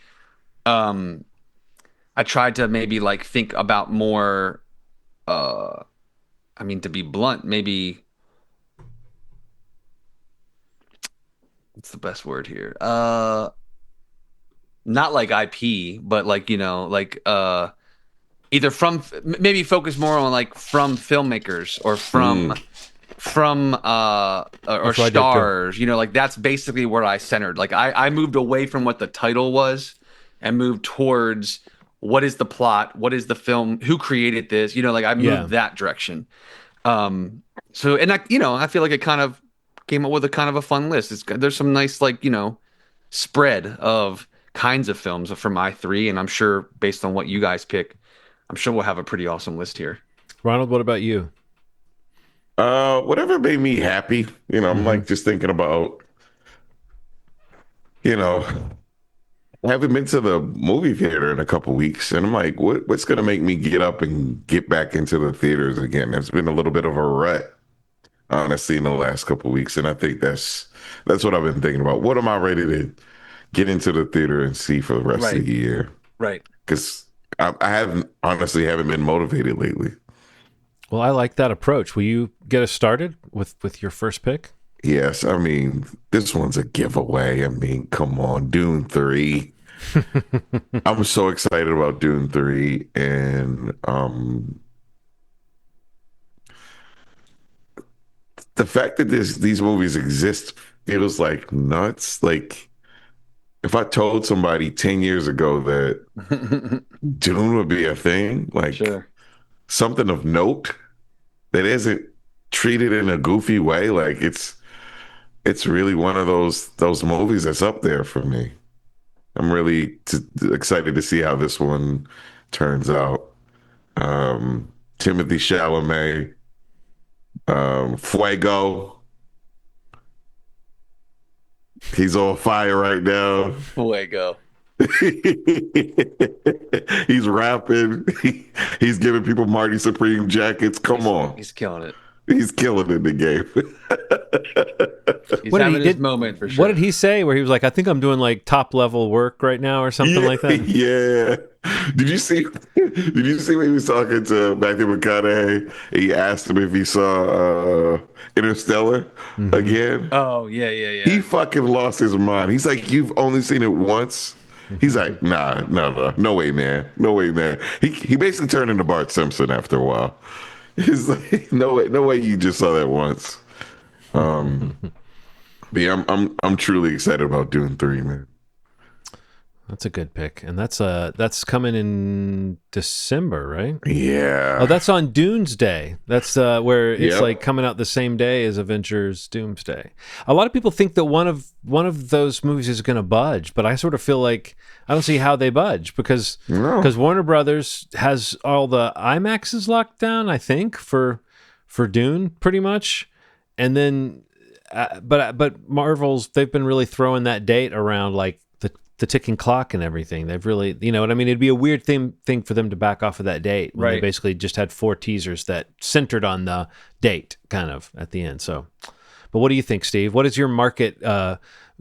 I tried to maybe like think about more. I mean, to be blunt, maybe. What's the best word here? Not like IP, but like, either from maybe focus more on like from filmmakers or from or stars, like that's basically where I centered. Like I moved away from what the title was and moved towards what is the plot, what is the film, who created this, like I moved that direction. So, and I feel like it kind of came up with a kind of a fun list. There's some nice, like, spread of kinds of films from my three, and I'm sure based on what you guys pick, I'm sure we'll have a pretty awesome list here. Ronald, what about you? Whatever made me happy. I'm like just thinking about, I haven't been to the movie theater in a couple weeks, and I'm like, what's gonna make me get up and get back into the theaters again? It's been a little bit of a rut, honestly, in the last couple of weeks, and I think that's what I've been thinking about. What am I ready to get into the theater and see for the rest of the year? Right. Because I haven't been motivated lately. Well, I like that approach. Will you get us started with your first pick? Yes, I mean, this one's a giveaway. I mean, come on, Dune 3. I'm so excited about Dune 3, and the fact that these movies exist feels like nuts. Like if I told somebody 10 years ago that Dune would be a thing, like something of note that isn't treated in a goofy way, like it's really one of those movies that's up there for me. I'm really excited to see how this one turns out. Timothy Chalamet, Fuego. He's on fire right now. Fuego. He's rapping. He's giving people Marty Supreme jackets. Come on. He's killing it. He's killing it in the game. He's having his moment for sure. What did he say where he was like, I think I'm doing like top level work right now or something like that? Yeah. Did you see when he was talking to Matthew McConaughey? He asked him if he saw Interstellar again. Oh, yeah. He fucking lost his mind. He's like, you've only seen it once? He's like, no way, man. No way, man. He basically turned into Bart Simpson after a while. It's like no way you just saw that once. Um, but yeah, I'm truly excited about Dune 3, man. That's a good pick, and that's coming in December, right? Oh, Yeah. that's on Doomsday. That's where it's like Yep. coming out the same day as Avengers Doomsday. A lot of people think that one of those movies is going to budge, but I sort of feel like I don't see how they budge because No. Warner Brothers has all the IMAXs locked down, I think, for Dune pretty much, and then but Marvel's they've been really throwing that date around like the ticking clock and everything. They've really, you know what I mean? It'd be a weird thing for them to back off of that date when they Right. basically just had 4 teasers that centered on the date kind of at the end. So, but what do you think, Steve? What does your market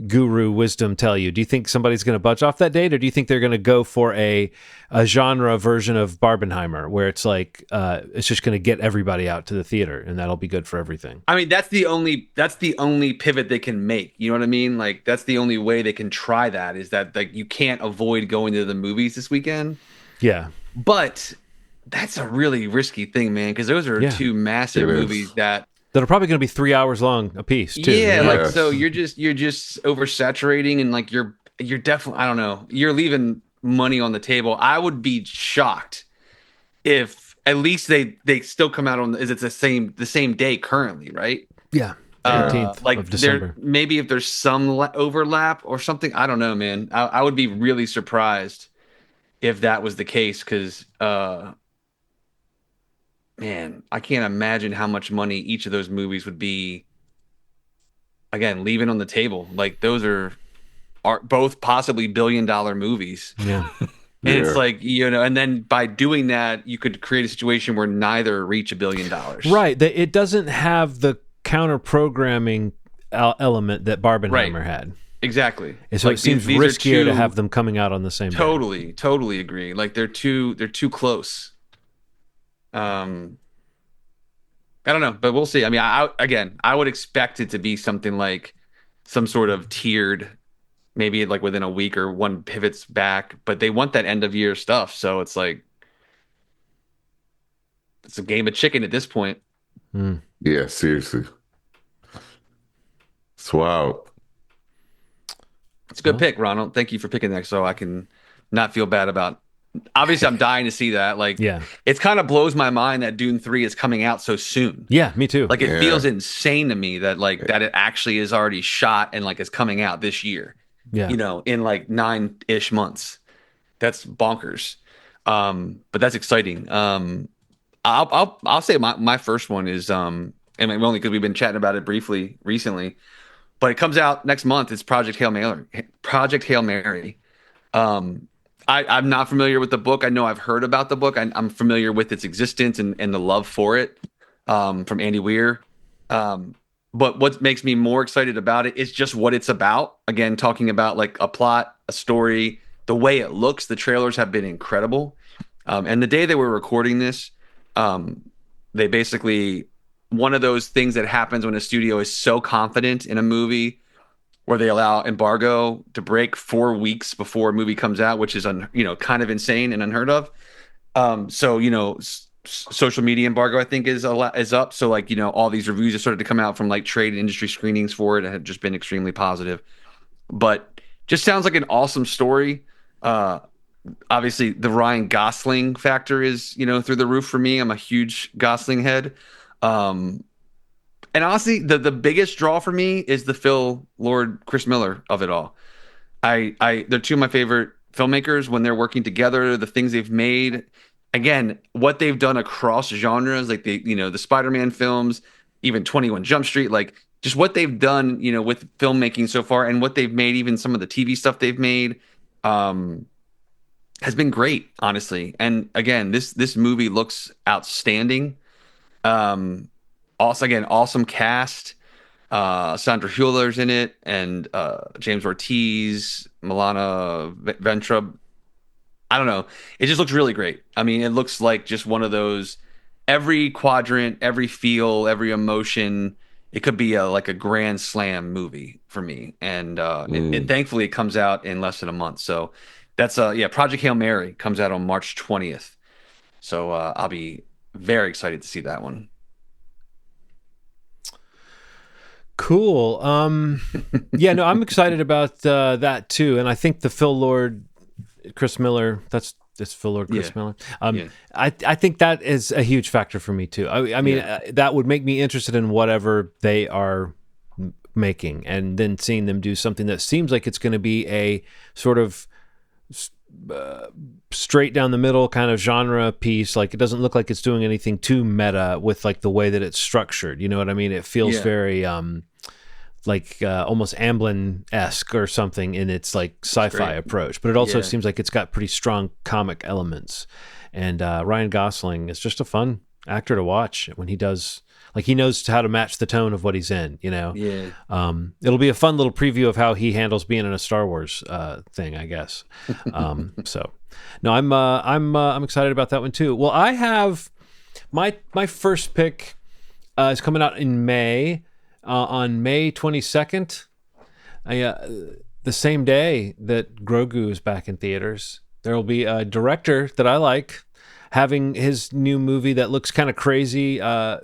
guru wisdom tell you? Do you think somebody's going to budge off that date, or do you think they're going to go for a genre version of Barbenheimer where it's like it's just going to get everybody out to the theater and that'll be good for everything? I mean, that's the only pivot they can make. You know what I mean? Like that's the only way they can try that is that like you can't avoid going to the movies this weekend. Yeah. But that's a really risky thing, man, because those are Yeah. two massive It is. movies that That are probably going to be 3 hours long a piece too. yeah, you know? like Yes. so you're just oversaturating and like you're definitely I don't know, you're leaving money on the table. I would be shocked if at least they still come out on is it's the same day currently, right? Yeah. 18th Like of there December. maybe if there's some overlap or something, I don't know, man. I would be really surprised if that was the case because man, I can't imagine how much money each of those movies would be again leaving on the table. Like those are both possibly billion-dollar movies. Yeah. And Yeah. it's like, you know, and then by doing that, you could create a situation where neither reach $1 billion. Right. It doesn't have the counter programming element that Barbenheimer Right. had. Exactly. And so Like, it seems these are riskier to two- have them coming out on the same day. totally agree. Like they're too close. I don't know, but we'll see. I mean, I would expect it to be something like some sort of tiered, maybe like within a week or one pivots back, but they want that end of year stuff. So it's like it's a game of chicken at this point. Mm. Yeah, seriously. It's wild. It's a good Well. pick, Ronald. Thank you for picking that so I can not feel bad about. Obviously, I'm dying to see that. Like, Yeah. it kind of blows my mind that Dune 3 is coming out so soon. Yeah, me too. Like, it Yeah. feels insane to me that like that it actually is already shot and like is coming out this year. yeah. You know, in like 9-ish months. That's bonkers. But that's exciting. I'll say my first one is and only because we've been chatting about it briefly recently, but it comes out next month. It's Project Hail Mary. Project Hail Mary. I'm not familiar with the book. I know I've heard about the book. I'm familiar with its existence and the love for it from Andy Weir. But what makes me more excited about it is just what it's about. Again, talking about like a plot, a story, the way it looks. The trailers have been incredible. And the day they were recording this, they basically one of those things that happens when a studio is so confident in a movie where they allow embargo to break 4 weeks before a movie comes out, which is kind of insane and unheard of. So social media embargo I think is up. So like all these reviews have started to come out from like trade and industry screenings for it and have just been extremely positive. But just sounds like an awesome story. Obviously the Ryan Gosling factor is through the roof for me. I'm a huge Gosling head. And honestly, the biggest draw for me is the Phil Lord, Chris Miller of it all. They're two of my favorite filmmakers when they're working together. The things they've made, again, what they've done across genres, like the Spider-Man films, even 21 Jump Street, like just what they've done, with filmmaking so far, and what they've made, even some of the TV stuff they've made, has been great, honestly. And again, this movie looks outstanding. Also, again, awesome cast. Sandra Hüller's in it, and James Ortiz, Milana Ventrub. I don't know. It just looks really great. I mean, it looks like just one of those every quadrant, every feel, every emotion. It could be like a grand slam movie for me, and thankfully it comes out in less than a month. So that's Project Hail Mary comes out on March 20th. So I'll be Very excited to see that one. Cool. Yeah, no, I'm excited about that too, and I think the Phil Lord, Chris Miller. That's Phil Lord, Yeah, Chris Miller. yeah, I think that is a huge factor for me too. I mean, yeah, that would make me interested in whatever they are making, and then seeing them do something that seems like it's going to be a sort of straight down the middle kind of genre piece. Like it doesn't look like it's doing anything too meta with like the way that it's structured. You know what I mean? It feels yeah. very like almost Amblin-esque or something in its like It's sci-fi great. approach, but it also Yeah, seems like it's got pretty strong comic elements. And Ryan Gosling is just a fun actor to watch when he does, like he knows how to match the tone of what he's in, you know. yeah. It'll be a fun little preview of how he handles being in a Star Wars thing, I guess. So no, I'm excited about that one too. Well, I have my first pick is coming out in May, on May 22nd. The same day that Grogu is back in theaters. There will be a director that I like having his new movie that looks kind of crazy. I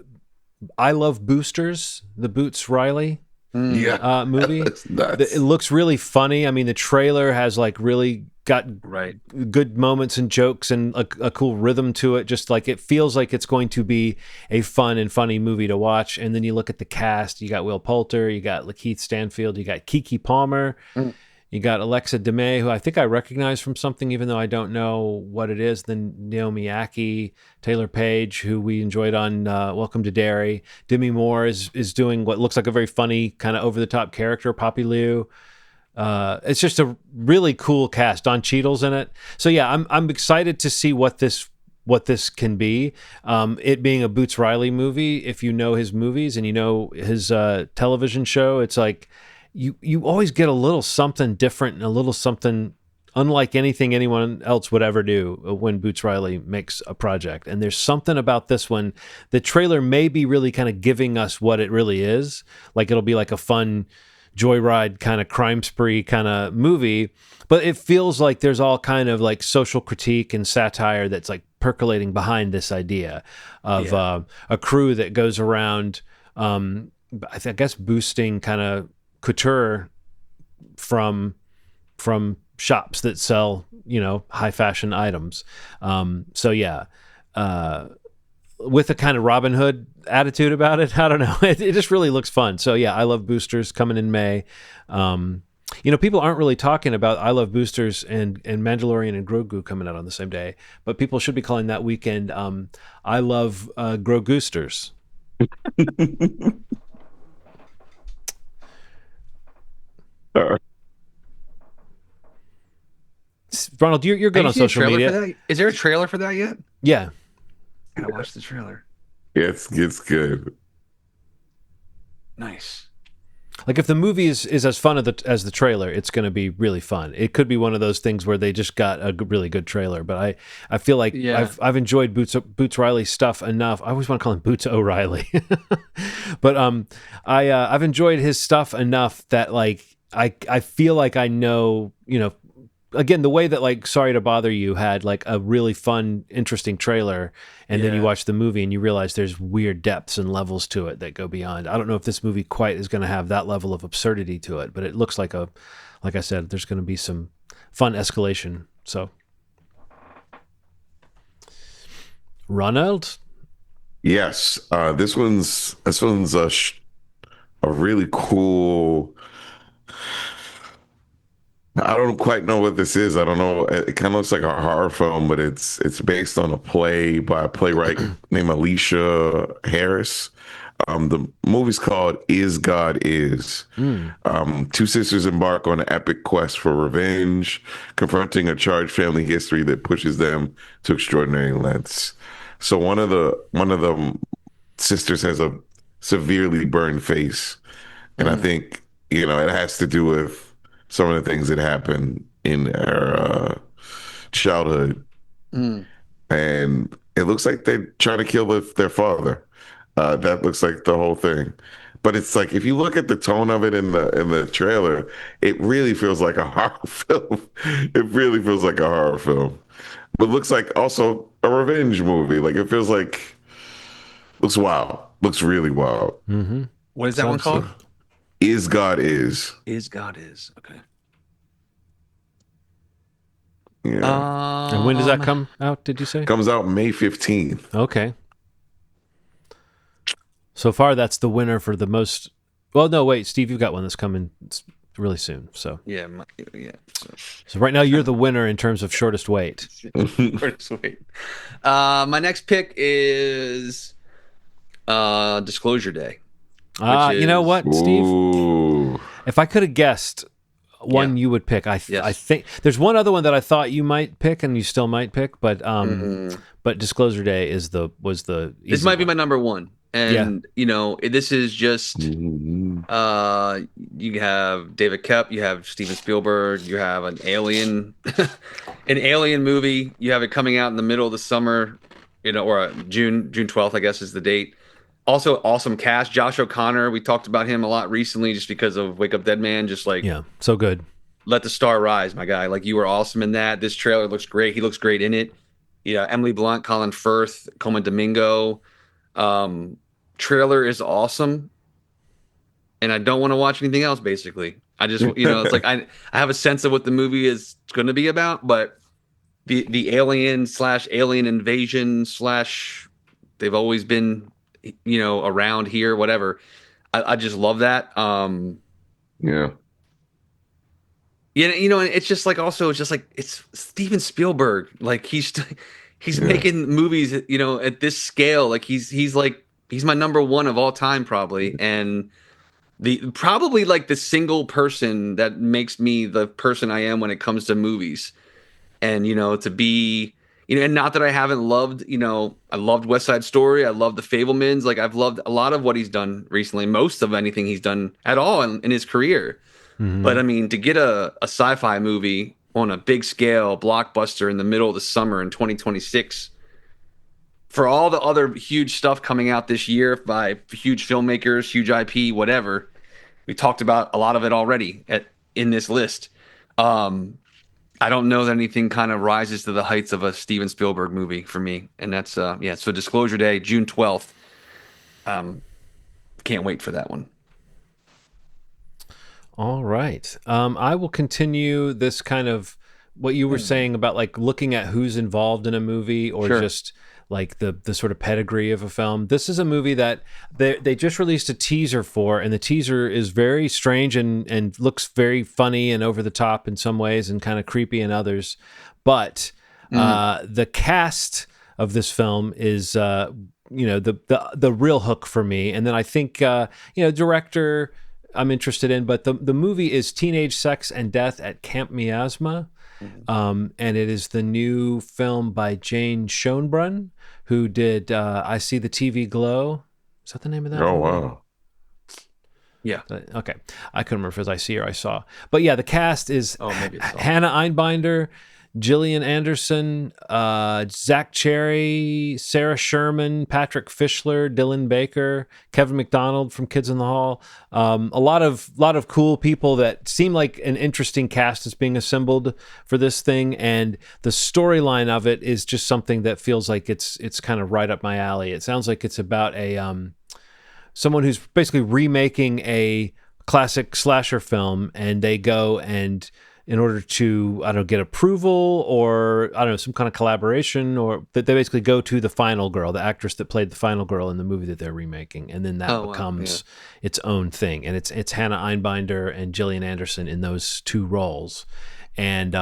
Love Boosters, the Boots Riley Mm, Yeah, movie. that's It nuts. looks really funny. I mean, the trailer has like really got right. good moments and jokes and a cool rhythm to it. Just like it feels like it's going to be a fun and funny movie to watch. And then you look at the cast. You got Will Poulter, you got Lakeith Stanfield, you got Kiki Palmer, Mm. you got Alexa Demay, who I think I recognize from something, even though I don't know what it is. Then Naomi Aki, Taylor Page, who we enjoyed on Welcome to Derry. Demi Moore is doing what looks like a very funny kind of over the top character, Poppy Liu. It's just a really cool cast. Don Cheadle's in it. So yeah, I'm excited to see what this can be. It being a Boots Riley movie, if you know his movies and you know his television show, it's like you always get a little something different and a little something unlike anything anyone else would ever do when Boots Riley makes a project. And there's something about this one. The trailer may be really kind of giving us what it really is. Like it'll be like a fun joyride kind of crime spree kind of movie, but it feels like there's all kind of like social critique and satire that's like percolating behind this idea of Yeah. a crew that goes around, I guess boosting kind of couture from shops that sell, you know, high fashion items. So yeah, with a kind of Robin Hood attitude about it. I don't know. It just really looks fun. So yeah, I Love Boosters coming in May. You know, people aren't really talking about I Love Boosters and Mandalorian and Grogu coming out on the same day, but people should be calling that weekend I Love Grogoosters. Ronald, you're Have good you on seen a social trailer for media. that? Is there a trailer for that yet? Yeah. I gotta watch the trailer. It's good. Nice. Like if the movie is as fun as the trailer, it's going to be really fun. It could be one of those things where they just got a really good trailer, but I feel like Yeah. I've enjoyed Boots Riley stuff enough. I always want to call him Boots O'Reilly, but I've enjoyed his stuff enough that like I feel like I know, you know, again, the way that like Sorry to Bother You had like a really fun, interesting trailer, and then you Yeah. watch the movie and you realize there's weird depths and levels to it that go beyond. I don't know if this movie quite is going to have that level of absurdity to it, but it looks like like I said, there's going to be some fun escalation. So, Ronald, Yes, this one's a really cool. I don't quite know what this is. I don't know. It kind of looks like a horror film, but it's based on a play by a playwright named Alicia Harris. The movie's called Is God Is. Two sisters embark on an epic quest for revenge, confronting a charged family history that pushes them to extraordinary lengths. So one of the sisters has a severely burned face, and I Mm, think it has to do with some of the things that happened in her childhood, mm. and it looks like they're trying to kill their father. That looks like the whole thing. But it's like if you look at the tone of it in the trailer, it really feels like a horror film. It really feels like a horror film, but looks like also a revenge movie. Like it feels like Looks wild. Looks really wild. Mm-hmm. What is that one called? Is God Is. Is God Is. Okay. Yeah. And when does that come out, did you say? Comes out May 15th. Okay. So far, that's the winner for the most. Well, no, wait, Steve, you've got one that's coming really soon. So yeah. So right now, you're the winner in terms of shortest wait. Shortest wait. My next pick is Disclosure Day. You know what, Steve? Ooh. If I could have guessed one you would pick, I think there's one other one that I thought you might pick, and you still might pick, but Disclosure Day was the this might be my number one. And this is just you have David Koepp, you have Steven Spielberg, you have an alien movie, you have it coming out in the middle of the summer, or June 12th, I guess is the date. Also awesome cast. Josh O'Connor, we talked about him a lot recently just because of Wake Up Dead Man, just like so good. Let the star rise, my guy. Like, you were awesome in that. This trailer looks great. He looks great in it. Emily Blunt, Colin Firth, Coleman Domingo. Trailer is awesome, and I don't want to watch anything else. Basically, I just it's like I have a sense of what the movie is going to be about, but the alien invasion / they've always been around here, whatever. I just love that. Yeah. And it's just like, also it's just like, it's Steven Spielberg. Like, he's making movies at this scale. Like, he's my number one of all time, probably. And probably like the single person that makes me the person I am when it comes to movies. And, to be, and not that I haven't loved, I loved West Side Story. I loved The Fabelmans. Like, I've loved a lot of what he's done recently, most of anything he's done at all in his career. Mm-hmm. But I mean, to get a sci-fi movie on a big scale blockbuster in the middle of the summer in 2026, for all the other huge stuff coming out this year by huge filmmakers, huge IP, whatever, we talked about a lot of it already in this list. I don't know that anything kind of rises to the heights of a Steven Spielberg movie for me. And that's, so Disclosure Day, June 12th. Can't wait for that one. All right. I will continue this kind of what you were saying about like looking at who's involved in a movie, or just like the sort of pedigree of a film. This is a movie that they just released a teaser for, and the teaser is very strange and looks very funny and over the top in some ways and kind of creepy in others. But the cast of this film is the real hook for me. And then I think director I'm interested in, but the movie is Teenage Sex and Death at Camp Miasma. And it is the new film by Jane Schoenbrunn, who did I See the TV Glow. Is that the name of that movie? Wow. Yeah. Okay. I couldn't remember if it was I See or I Saw. But yeah, the cast is maybe it's Hannah Einbinder, Gillian Anderson, Zach Cherry, Sarah Sherman, Patrick Fischler, Dylan Baker, Kevin McDonald from Kids in the Hall. A lot of cool people that seem like an interesting cast is being assembled for this thing, and the storyline of it is just something that feels like it's kind of right up my alley. It sounds like it's about a someone who's basically remaking a classic slasher film, and they go and in order to, get approval or, some kind of collaboration, or that they basically go to the final girl, the actress that played the final girl in the movie that they're remaking. And then that becomes its own thing. And it's Hannah Einbinder and Gillian Anderson in those two roles. And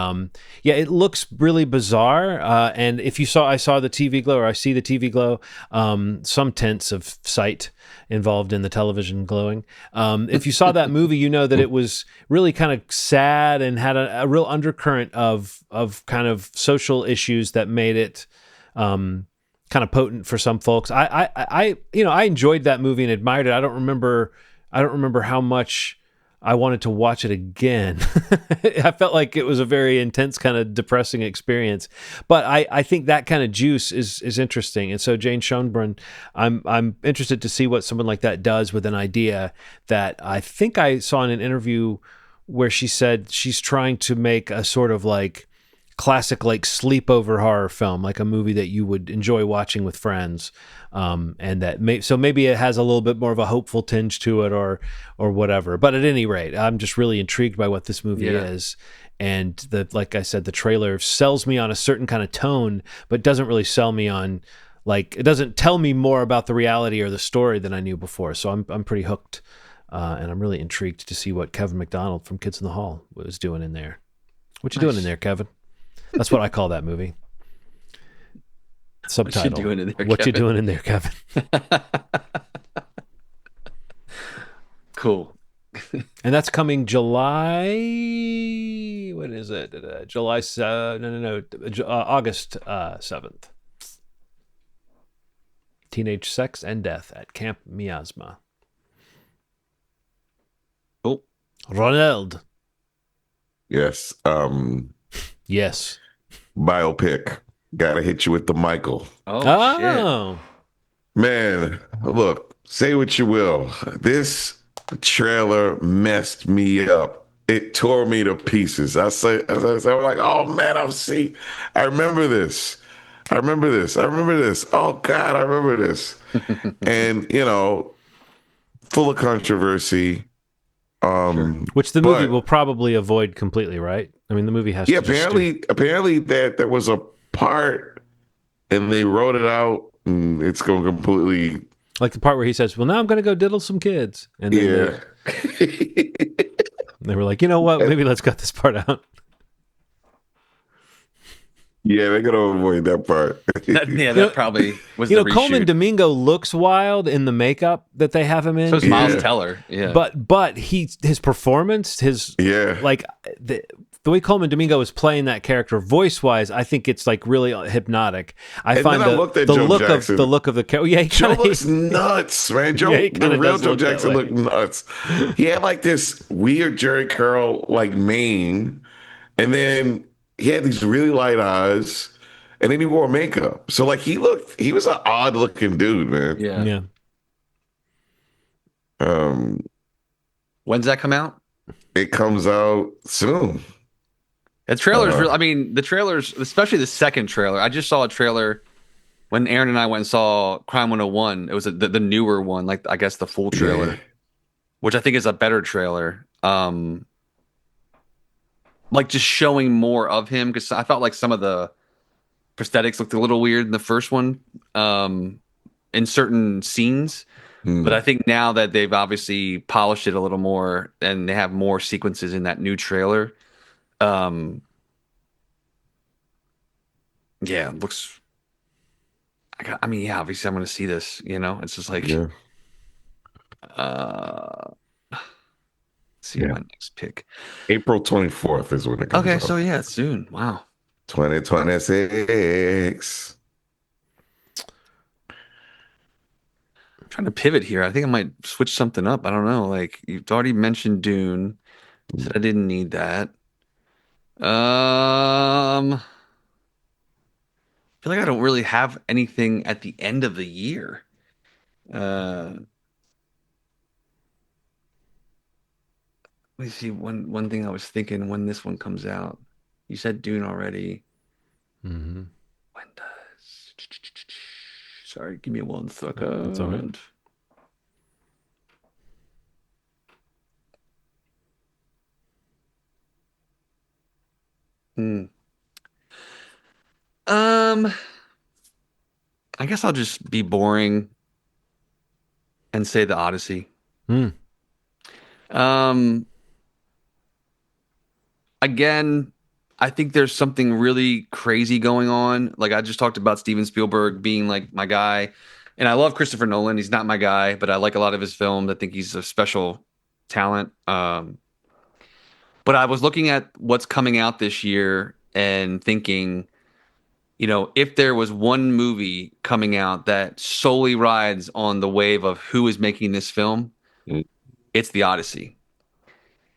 it looks really bizarre. And if you I saw the TV Glow, or I See the TV Glow, some tense of sight involved in the television glowing. If you saw that movie, you know that it was really kind of sad and had a real undercurrent of kind of social issues that made it kind of potent for some folks. I enjoyed that movie and admired it. I don't remember how much I wanted to watch it again. I felt like it was a very intense, kind of depressing experience. But I think that kind of juice is interesting. And so Jane Schoenbrunn, I'm interested to see what someone like that does with an idea that I think I saw in an interview where she said she's trying to make a sort of like classic like sleepover horror film, like a movie that you would enjoy watching with friends, and so maybe it has a little bit more of a hopeful tinge to it, or whatever. But at any rate, I'm just really intrigued by what this movie is. And like I said, the trailer sells me on a certain kind of tone, but doesn't really sell me on, like, it doesn't tell me more about the reality or the story than I knew before. So I'm pretty hooked, and I'm really intrigued to see what Kevin McDonald from Kids in the Hall was doing in there. What you doing in there, Kevin? That's what I call that movie. Subtitle. What you doing in there, What Kevin? you doing in there, Kevin? Cool. And that's coming July. What is it? July. August 7th. Teenage Sex and Death at Camp Miasma. Cool. Ronald. Yes. Yes. Biopic. Gotta hit you with the Michael. Oh. Man, look, say what you will. This trailer messed me up. It tore me to pieces. I'm like, oh man, I remember this. I remember this. I remember this. Oh God, I remember this. And, full of controversy. Which the movie but- will probably avoid completely, right? I mean, the movie has Yeah, to just apparently that there was a part and they wrote it out and it's going to completely. like the part where he says, well, now I'm going to go diddle some kids. And then Yeah. they were like, you know what? Maybe let's cut this part out. Yeah, they're going to avoid that part. That probably was You the know, Coleman reshoot. Domingo looks wild in the makeup that they have him in. So is Miles Yeah. Teller. Yeah. But his performance, Yeah. like the way Coleman Domingo is playing that character voice wise, I think it's like really hypnotic. I And find then I looked at the Joe look Jackson. of the look of the character. Yeah, he Joe kinda, looks nuts, man. Yeah, he The kinda real does Joe look that Jackson way. looked nuts. He had like this weird Jerry curl like mane, and then he had these really light eyes, and then he wore makeup. So like he was an odd looking dude, man. yeah. yeah. When's that come out? It comes out soon. The trailer's real. I mean, the trailers, especially the second trailer. I just saw a trailer when Aaron and I went and saw Crime 101. It was the newer one, like I guess the full trailer, Yeah. which I think is a better trailer. Like just showing more of him, because I felt like some of the prosthetics looked a little weird in the first one, in certain scenes. But I think now that they've obviously polished it a little more and they have more sequences in that new trailer, yeah, it looks. Yeah, obviously I'm going to see this. It's just like, Yeah. see Yeah. my next pick. April 24th is when it comes Okay, out. so yeah, it's soon. Wow. 2026. I'm trying to pivot here. I think I might switch something up. I don't know. Like you've already mentioned Dune. Said I didn't need that. I feel like I don't really have anything at the end of the year. Let me see. One thing I was thinking when this one comes out. You said Dune already. Mm-hmm. When does? Sorry, give me 1 second. That's all right. I guess I'll just be boring and say the Odyssey. Again, I think there's something really crazy going on. Like I just talked about Steven Spielberg being like my guy, and I love Christopher Nolan. He's not my guy, but I like a lot of his films. I think he's a special talent. But I was looking at what's coming out this year and thinking, if there was one movie coming out that solely rides on the wave of who is making this film, it's The Odyssey.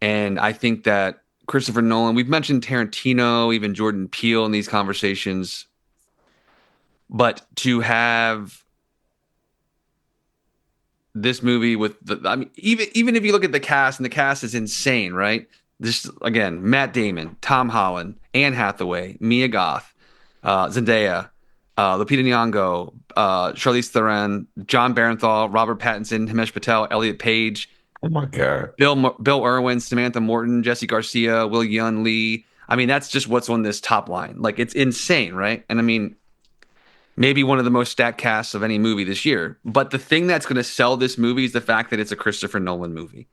And I think that Christopher Nolan, we've mentioned Tarantino, even Jordan Peele in these conversations, but to have this movie with even if you look at the cast, and the cast is insane, right? This again, Matt Damon, Tom Holland, Anne Hathaway, Mia Goth, Zendaya, Lupita Nyong'o, Charlize Theron, John Barenthal, Robert Pattinson, Himesh Patel, Elliot Page, Oh my God. Bill Irwin, Samantha Morton, Jesse Garcia, Will Yun Lee. I mean, that's just what's on this top line. Like, it's insane, right? And I mean, maybe one of the most stacked casts of any movie this year. But the thing that's going to sell this movie is the fact that it's a Christopher Nolan movie.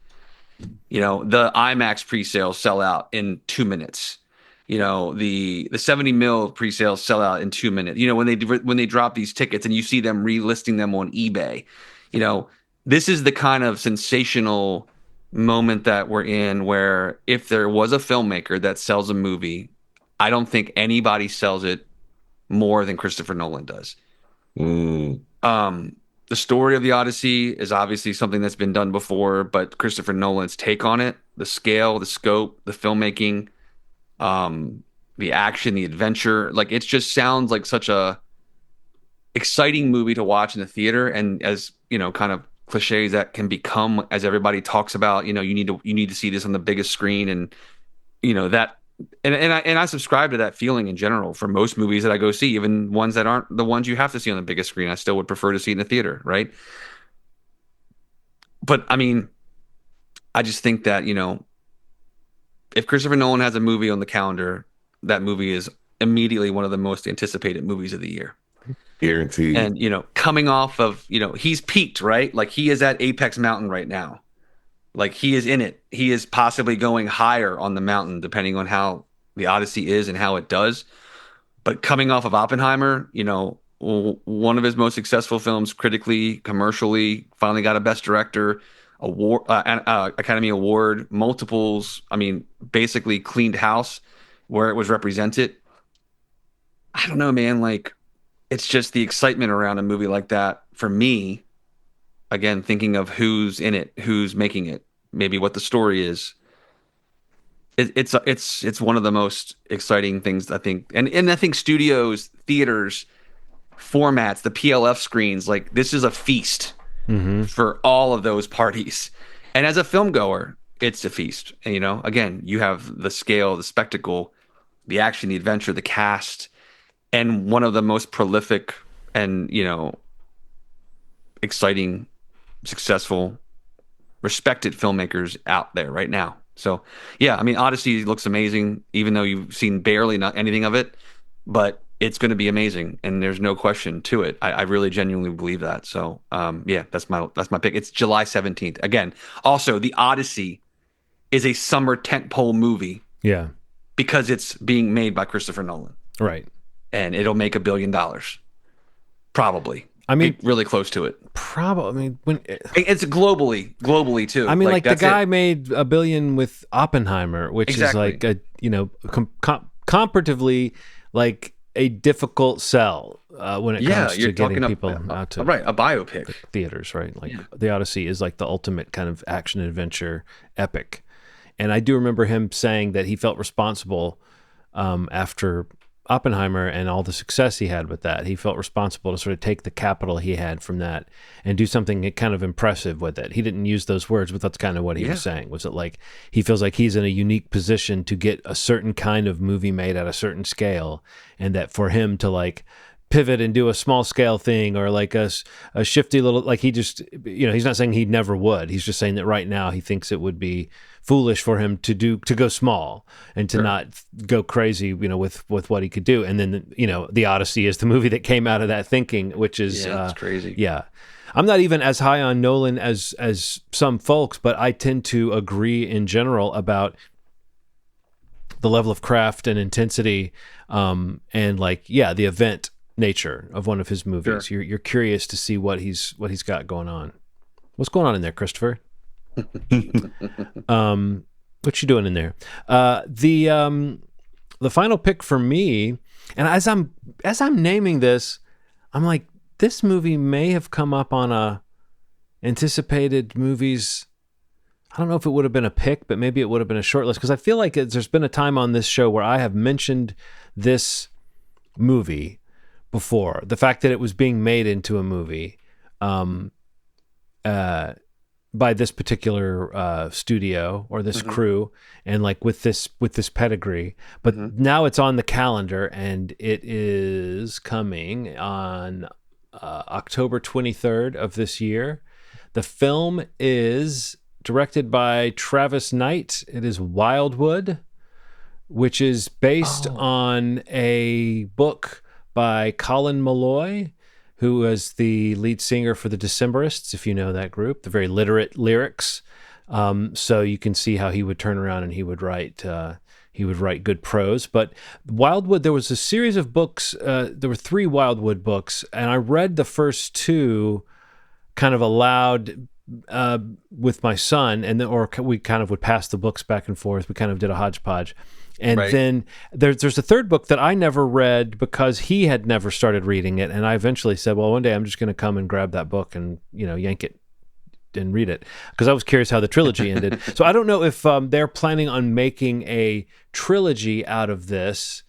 You know, the IMAX pre-sales sell out in 2 minutes. You know, the 70 mil pre-sales sell out in 2 minutes. You know, when they drop these tickets and you see them relisting them on eBay, you know, this is the kind of sensational moment that we're in where if there was a filmmaker that sells a movie, I don't think anybody sells it more than Christopher Nolan does. Mm. The story of the Odyssey is obviously something that's been done before, but Christopher Nolan's take on it, the scale, the scope, the filmmaking, the action, the adventure, like it just sounds like such a exciting movie to watch in the theater. And as you know, kind of cliches that can become, as everybody talks about, you know, you need to see this on the biggest screen, and you know that. And I subscribe to that feeling in general for most movies that I go see, even ones that aren't the ones you have to see on the biggest screen. I still would prefer to see in the theater, right? But I mean, I just think that, you know, if Christopher Nolan has a movie on the calendar, that movie is immediately one of the most anticipated movies of the year. Guaranteed. And, you know, coming off of, you know, he's peaked, right? Like he is at Apex Mountain right now. Like he is in it. He is possibly going higher on the mountain, depending on how the Odyssey is and how it does. But coming off of Oppenheimer, you know, one of his most successful films critically, commercially, finally got a Best Director award, Academy Award, multiples. I mean, basically cleaned house where it was represented. I don't know, man. Like, it's just the excitement around a movie like that for me. Again, thinking of who's in it, who's making it, maybe what the story is. It's one of the most exciting things I think, and I think studios, theaters, formats, the PLF screens, like this is a feast for all of those parties. And as a film goer, it's a feast. And you know, again, you have the scale, the spectacle, the action, the adventure, the cast, and one of the most prolific and, you know, exciting, successful, respected filmmakers out there right now. So yeah, I mean, Odyssey looks amazing, even though you've seen barely not anything of it, but it's going to be amazing, and there's no question to it. I really genuinely believe that. So yeah, that's my pick. It's July 17th. Again, also the Odyssey is a summer tentpole movie. Yeah. Because it's being made by Christopher Nolan. Right. And it'll make $1 billion. Probably. I mean, really close to it. Probably. I mean, when it's globally too. I mean, like the guy made $1 billion with Oppenheimer, which exactly. is like a, you know, comparatively like a difficult sell when it comes to getting people out to a biopic theaters, right? Like The Odyssey is like the ultimate kind of action adventure epic. And I do remember him saying that he felt responsible after Oppenheimer and all the success he had with that. He felt responsible to sort of take the capital he had from that and do something kind of impressive with it. He didn't use those words, but that's kind of what he was saying. Was it like he feels like he's in a unique position to get a certain kind of movie made at a certain scale, and that for him to like pivot and do a small scale thing or like a shifty little, like he just, you know, he's not saying he never would. He's just saying that right now he thinks it would be foolish for him to go small and to not go crazy, you know, with what he could do. And then, you know, The Odyssey is the movie that came out of that thinking, which is it's crazy. Yeah. I'm not even as high on Nolan as some folks, but I tend to agree in general about the level of craft and intensity and like, the event nature of one of his movies. Sure. You're curious to see what he's got going on. What's going on in there, Christopher? What you doing in there? The final pick for me, and as I'm naming this, I'm like, this movie may have come up on a anticipated movies. I don't know if it would have been a pick, but maybe it would have been a short list, because I feel like there's been a time on this show where I have mentioned this movie before. The fact that it was being made into a movie by this particular studio or this crew, and like with this pedigree. But now it's on the calendar, and it is coming on October 23rd of this year. The film is directed by Travis Knight. It is Wildwood, which is based on a book by Colin Malloy, who was the lead singer for the Decemberists, if you know that group, the very literate lyrics. So you can see how he would turn around and he would write good prose. But Wildwood, there was a series of books. There were 3 Wildwood books, and I read the first 2 kind of aloud with my son, and or we kind of would pass the books back and forth. We kind of did a hodgepodge. And then there's a 3rd book that I never read because he had never started reading it. And I eventually said, well, one day I'm just going to come and grab that book and, yank it and read it, because I was curious how the trilogy ended. So I don't know if they're planning on making a trilogy out of this.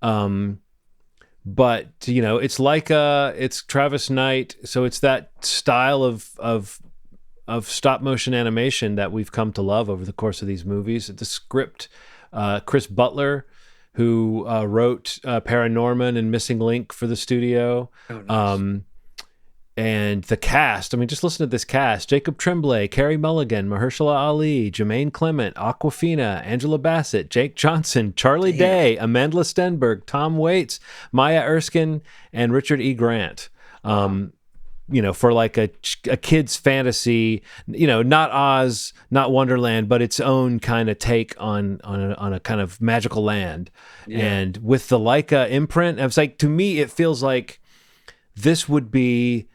But, it's like it's Travis Knight. So it's that style of stop motion animation that we've come to love over the course of these movies. The script, Chris Butler, who wrote Paranorman and Missing Link for the studio. Oh, nice. And the cast, just listen to this cast: Jacob Tremblay, Carey Mulligan, Mahershala Ali, Jermaine Clement, Awkwafina, Angela Bassett, Jake Johnson, Charlie Day, Amanda Stenberg, Tom Waits, Maya Erskine, and Richard E. Grant. For like a kid's fantasy, not Oz, not Wonderland, but its own kind of take on a kind of magical land. Yeah. And with the Leica imprint, I was like, to me, it feels like this would be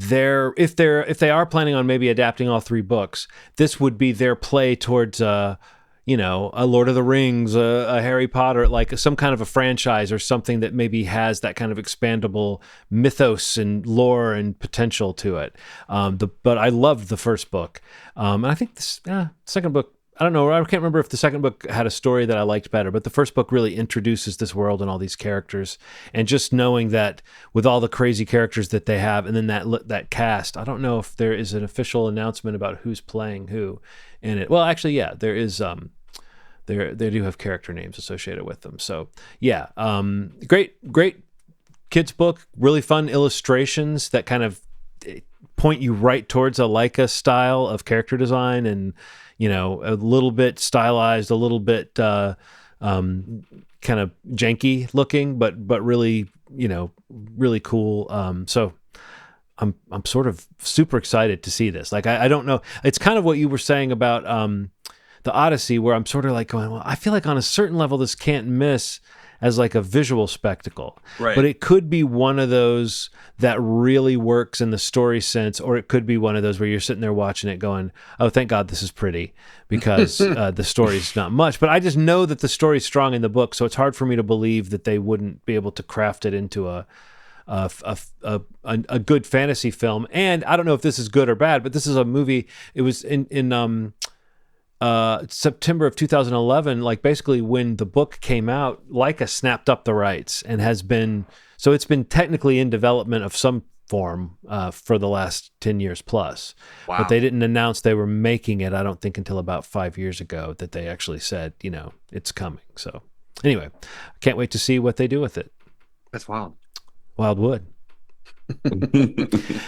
if they are planning on maybe adapting all 3 books, this would be their play towards a Lord of the Rings, a Harry Potter, like some kind of a franchise or something that maybe has that kind of expandable mythos and lore and potential to it. But I loved the first book. And I think the second book, I don't know, I can't remember if the second book had a story that I liked better, but the first book really introduces this world and all these characters. And just knowing that with all the crazy characters that they have, and then that cast, I don't know if there is an official announcement about who's playing who in it. Well, actually, yeah, there is. They do have character names associated with them. So yeah, great kids book, really fun illustrations that kind of point you right towards a Leica style of character design, and a little bit stylized, a little bit kind of janky looking, but really really cool. So I'm sort of super excited to see this. Like I don't know, it's kind of what you were saying about the Odyssey, where I'm sort of like going, well, I feel like on a certain level this can't miss as like a visual spectacle. Right. But it could be one of those that really works in the story sense, or it could be one of those where you're sitting there watching it going, oh, thank God this is pretty, because the story's not much. But I just know that the story's strong in the book, so it's hard for me to believe that they wouldn't be able to craft it into a good fantasy film. And I don't know if this is good or bad, but this is a movie. It was in September of 2011, like basically when the book came out, Leica snapped up the rights and it's been technically in development of some form for the last 10 years plus. Wow. But they didn't announce they were making it, I don't think, until about 5 years ago, that they actually said, it's coming. So anyway, I can't wait to see what they do with it. That's wild. Wildwood.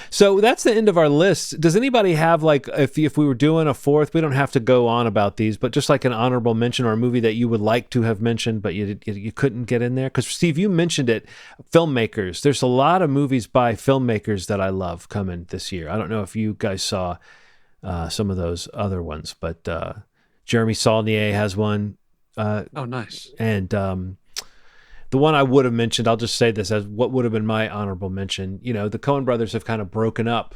So that's the end of our list. Does anybody have, like, if we were doing a 4th, we don't have to go on about these, but just like an honorable mention or a movie that you would like to have mentioned but you couldn't get in there? Because Steve, you mentioned it, filmmakers. There's a lot of movies by filmmakers that I love coming this year. I don't know if you guys saw some of those other ones, but Jeremy Saulnier has one. Oh, nice. And the one I would have mentioned, I'll just say this as what would have been my honorable mention. The Coen brothers have kind of broken up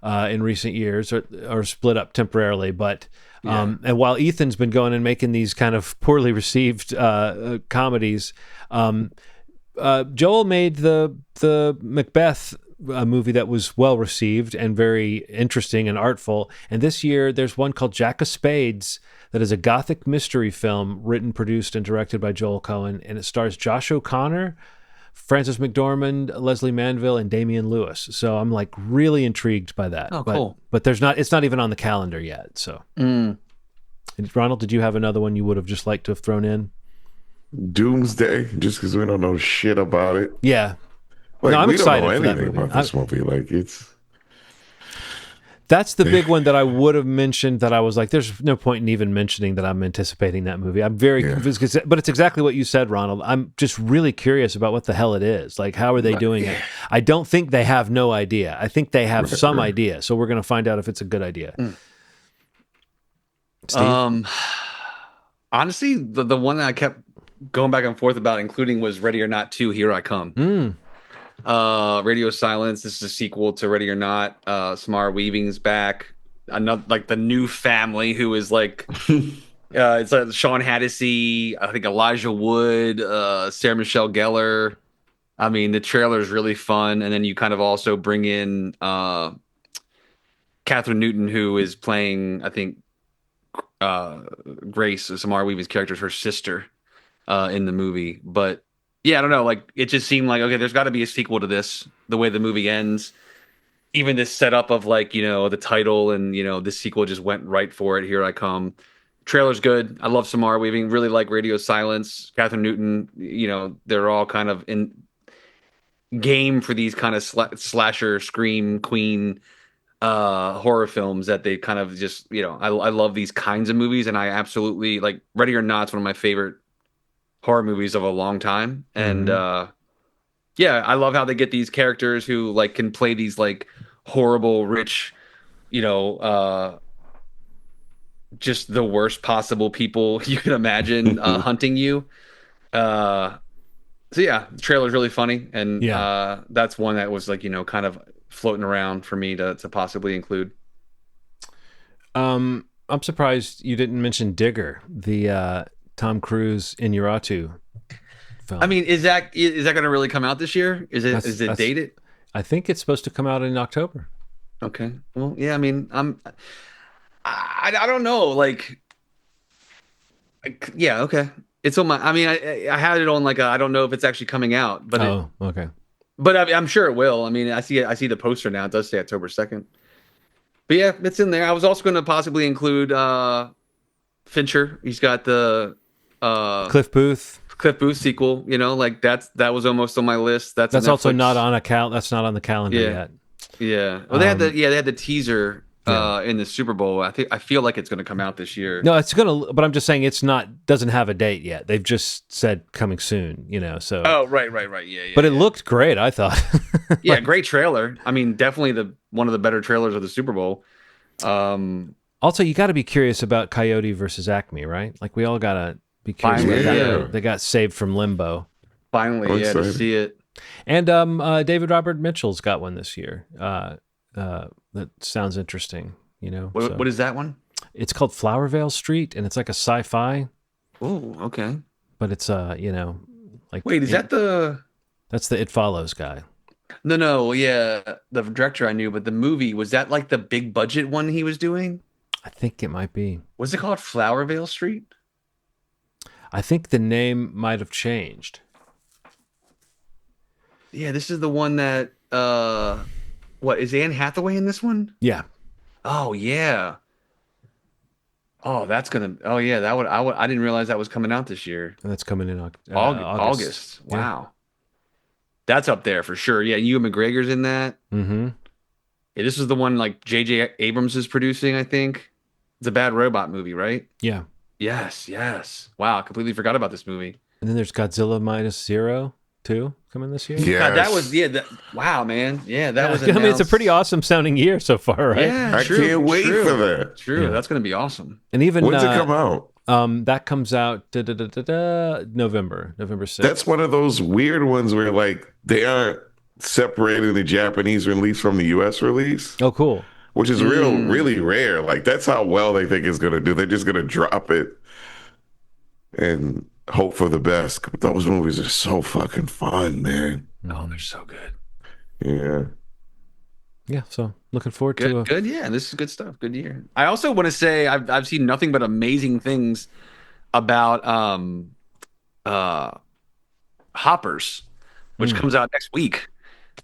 in recent years, or split up temporarily. But and while Ethan's been going and making these kind of poorly received comedies, Joel made the Macbeth movie that was well received and very interesting and artful. And this year there's one called Jack of Spades that is a gothic mystery film written, produced, and directed by Joel Coen, and it stars Josh O'Connor Frances McDormand, Leslie Manville, and Damian Lewis. So I'm like really intrigued by that. Oh, cool. But it's not even on the calendar yet. So, Ronald, did you have another one you would have just liked to have thrown in? Doomsday, just because we don't know shit about it. Yeah. Like, no, I'm we excited don't know for that anything movie. about this movie. Like, That's the big one that I would have mentioned that I was like, there's no point in even mentioning that I'm anticipating that movie. I'm very, but it's exactly what you said, Ronald. I'm just really curious about what the hell it is. Like, how are they doing it? I don't think they have no idea. I think they have some idea. So we're going to find out if it's a good idea. Steve? Honestly, the one that I kept going back and forth about including was Ready or Not 2, Here I Come. Radio Silence. This is a sequel to Ready or Not. Samara Weaving's back. Another, like, the new family who is like it's Sean Hattie, I think Elijah Wood, Sarah Michelle Gellar. I mean, the trailer is really fun, and then you kind of also bring in Catherine Newton, who is playing, I think, Grace, Samara Weaving's character, is her sister in the movie. But yeah, I don't know. Like, it just seemed like, okay, there's got to be a sequel to this. The way the movie ends, even this setup of, like, you know, the title and, you know, this sequel just went right for it. Here I Come. Trailer's good. I love Samara Weaving. Really like Radio Silence. Catherine Newton. You know, they're all kind of in game for these kind of slasher, scream queen horror films that they kind of just, you know, I love these kinds of movies, and I absolutely like Ready or Not. It's one of my favorite horror movies of a long time. And yeah, I love how they get these characters who, like, can play these, like, horrible, rich, you know, just the worst possible people you can imagine hunting you. So yeah, the trailer's really funny, and that's one that was, like, you know, kind of floating around for me to possibly include. I'm surprised you didn't mention Digger, the Tom Cruise Inarritu film. I mean, is that going to really come out this year? Is it dated? I think it's supposed to come out in October. Okay. Well, yeah. I mean, I don't know. Like, yeah. Okay. It's on my. I mean, I had it on, like, I don't know if it's actually coming out, but okay. But I'm sure it will. I mean, I see the poster now. It does say October 2nd. But yeah, it's in there. I was also going to possibly include Fincher. He's got the Cliff Booth sequel. You know, like that was almost on my list. That's also not on That's not on the calendar yet. Yeah. Well, they had the teaser in the Super Bowl. I feel like it's going to come out this year. No, it's gonna. But I'm just saying doesn't have a date yet. They've just said coming soon. You know. So. Oh, right. Yeah. But it looked great, I thought. Yeah, great trailer. I mean, definitely one of the better trailers of the Super Bowl. Also, you got to be curious about Coyote versus Acme, right? Like, we all gotta be curious about that. They got saved from limbo. Finally, to see it. And David Robert Mitchell's got one this year. That sounds interesting. You know, what is that one? It's called Flowervale Street, and it's like a sci-fi. Oh, okay. But it's you know, like, wait, is that the? That's the It Follows guy. No, yeah, the director I knew, but the movie, was that like the big budget one he was doing? I think it might be. Was it called Flowervale Street? I think the name might have changed. Yeah, this is the one that what is Anne Hathaway in this one? Yeah. Oh yeah. Oh, that's gonna. Oh yeah, that would. I didn't realize that was coming out this year. And that's coming in August. Wow. Yeah. That's up there for sure. Yeah, Ewan McGregor's in that. Mm-hmm. Yeah, this is the one, like, J.J. Abrams is producing, I think. It's a Bad Robot movie, right? Yeah. Yes. Wow, I completely forgot about this movie. And then there's Godzilla Minus Zero too coming this year. Yeah, that was wow, man. Yeah, that was. I mean, it's a pretty awesome sounding year so far, right? Yeah, I can't wait for that. True, yeah. That's gonna be awesome. And even when's it come out? That comes out November 6th. That's one of those weird ones where, like, they aren't separating the Japanese release from the US release. Oh, cool. Which is really rare. Like, that's how well they think it's gonna do. They're just gonna drop it and hope for the best. But those movies are so fucking fun, man. Oh, they're so good. Yeah, so looking forward to it. Good, yeah. This is good stuff. Good year. I also want to say I've seen nothing but amazing things about Hoppers. which comes out next week.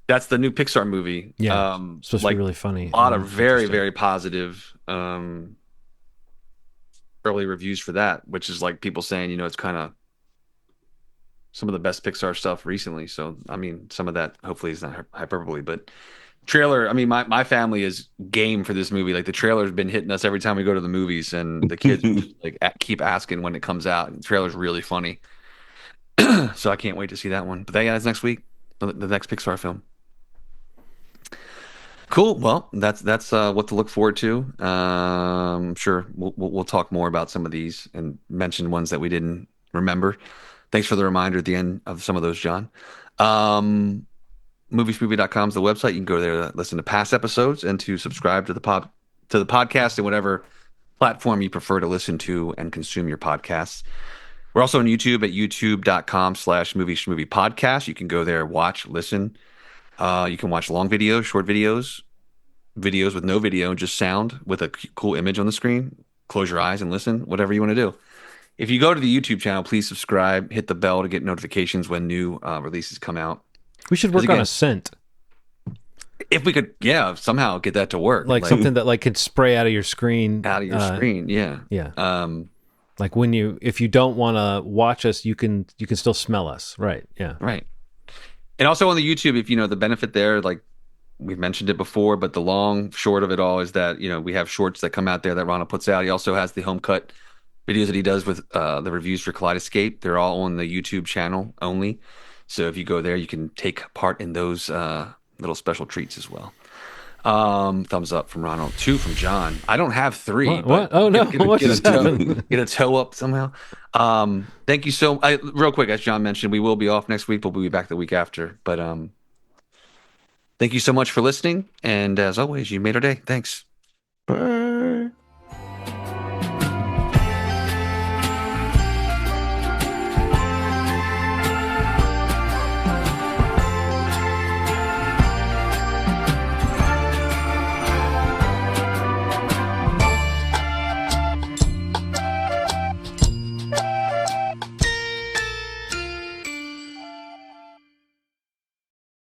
That's the new Pixar movie. Yeah, it's supposed to be Like really funny. a lot of very, Interesting. very positive early reviews for that, which is like people saying, it's kind of some of the best Pixar stuff recently. So, I mean, some of that hopefully is not hyperbole, but trailer. I mean, my family is game for this movie. Like the trailer's been hitting us every time we go to the movies, and the kids like keep asking when it comes out. And the trailer's really funny, so I can't wait to see that one. But yeah, that's next week, the next Pixar film. Cool. Well, that's what to look forward to. I'm sure we'll talk more about some of these and mention ones that we didn't remember. Thanks for the reminder at the end of some of those, John. Moviesmovie.com is the website. You can go there to listen to past episodes and to subscribe to the podcast and whatever platform you prefer to listen to and consume your podcasts. We're also on YouTube at youtube.com/movie podcast. You can go there, watch, listen. You can watch long videos, short videos, videos with no video, just sound with a cool image on the screen. Close your eyes and listen, whatever you want to do. If you go to the YouTube channel, please subscribe, hit the bell to get notifications when new releases come out. We should 'Cause work on again, a scent, if we could, yeah, somehow get that to work, like something that like could spray out of your screen. out of your screen. Yeah. Yeah. Um, Like if you don't want to watch us, you can still smell us. Right. Yeah. right. And also on the YouTube, if the benefit there, like we've mentioned it before, but the long short of it all is that, we have shorts that come out there that Ronald puts out. He also has the home cut videos that he does with the reviews for Kaleidoscape. They're all on the YouTube channel only. So if you go there, you can take part in those little special treats as well. Thumbs up from Ronald. 2 from John. I don't have 3. What? But Oh no! What get a just toe, happened? get a toe up somehow. Thank you real quick, as John mentioned, we will be off next week, but we'll be back the week after. But thank you so much for listening, and as always, you made our day. Thanks. Bye.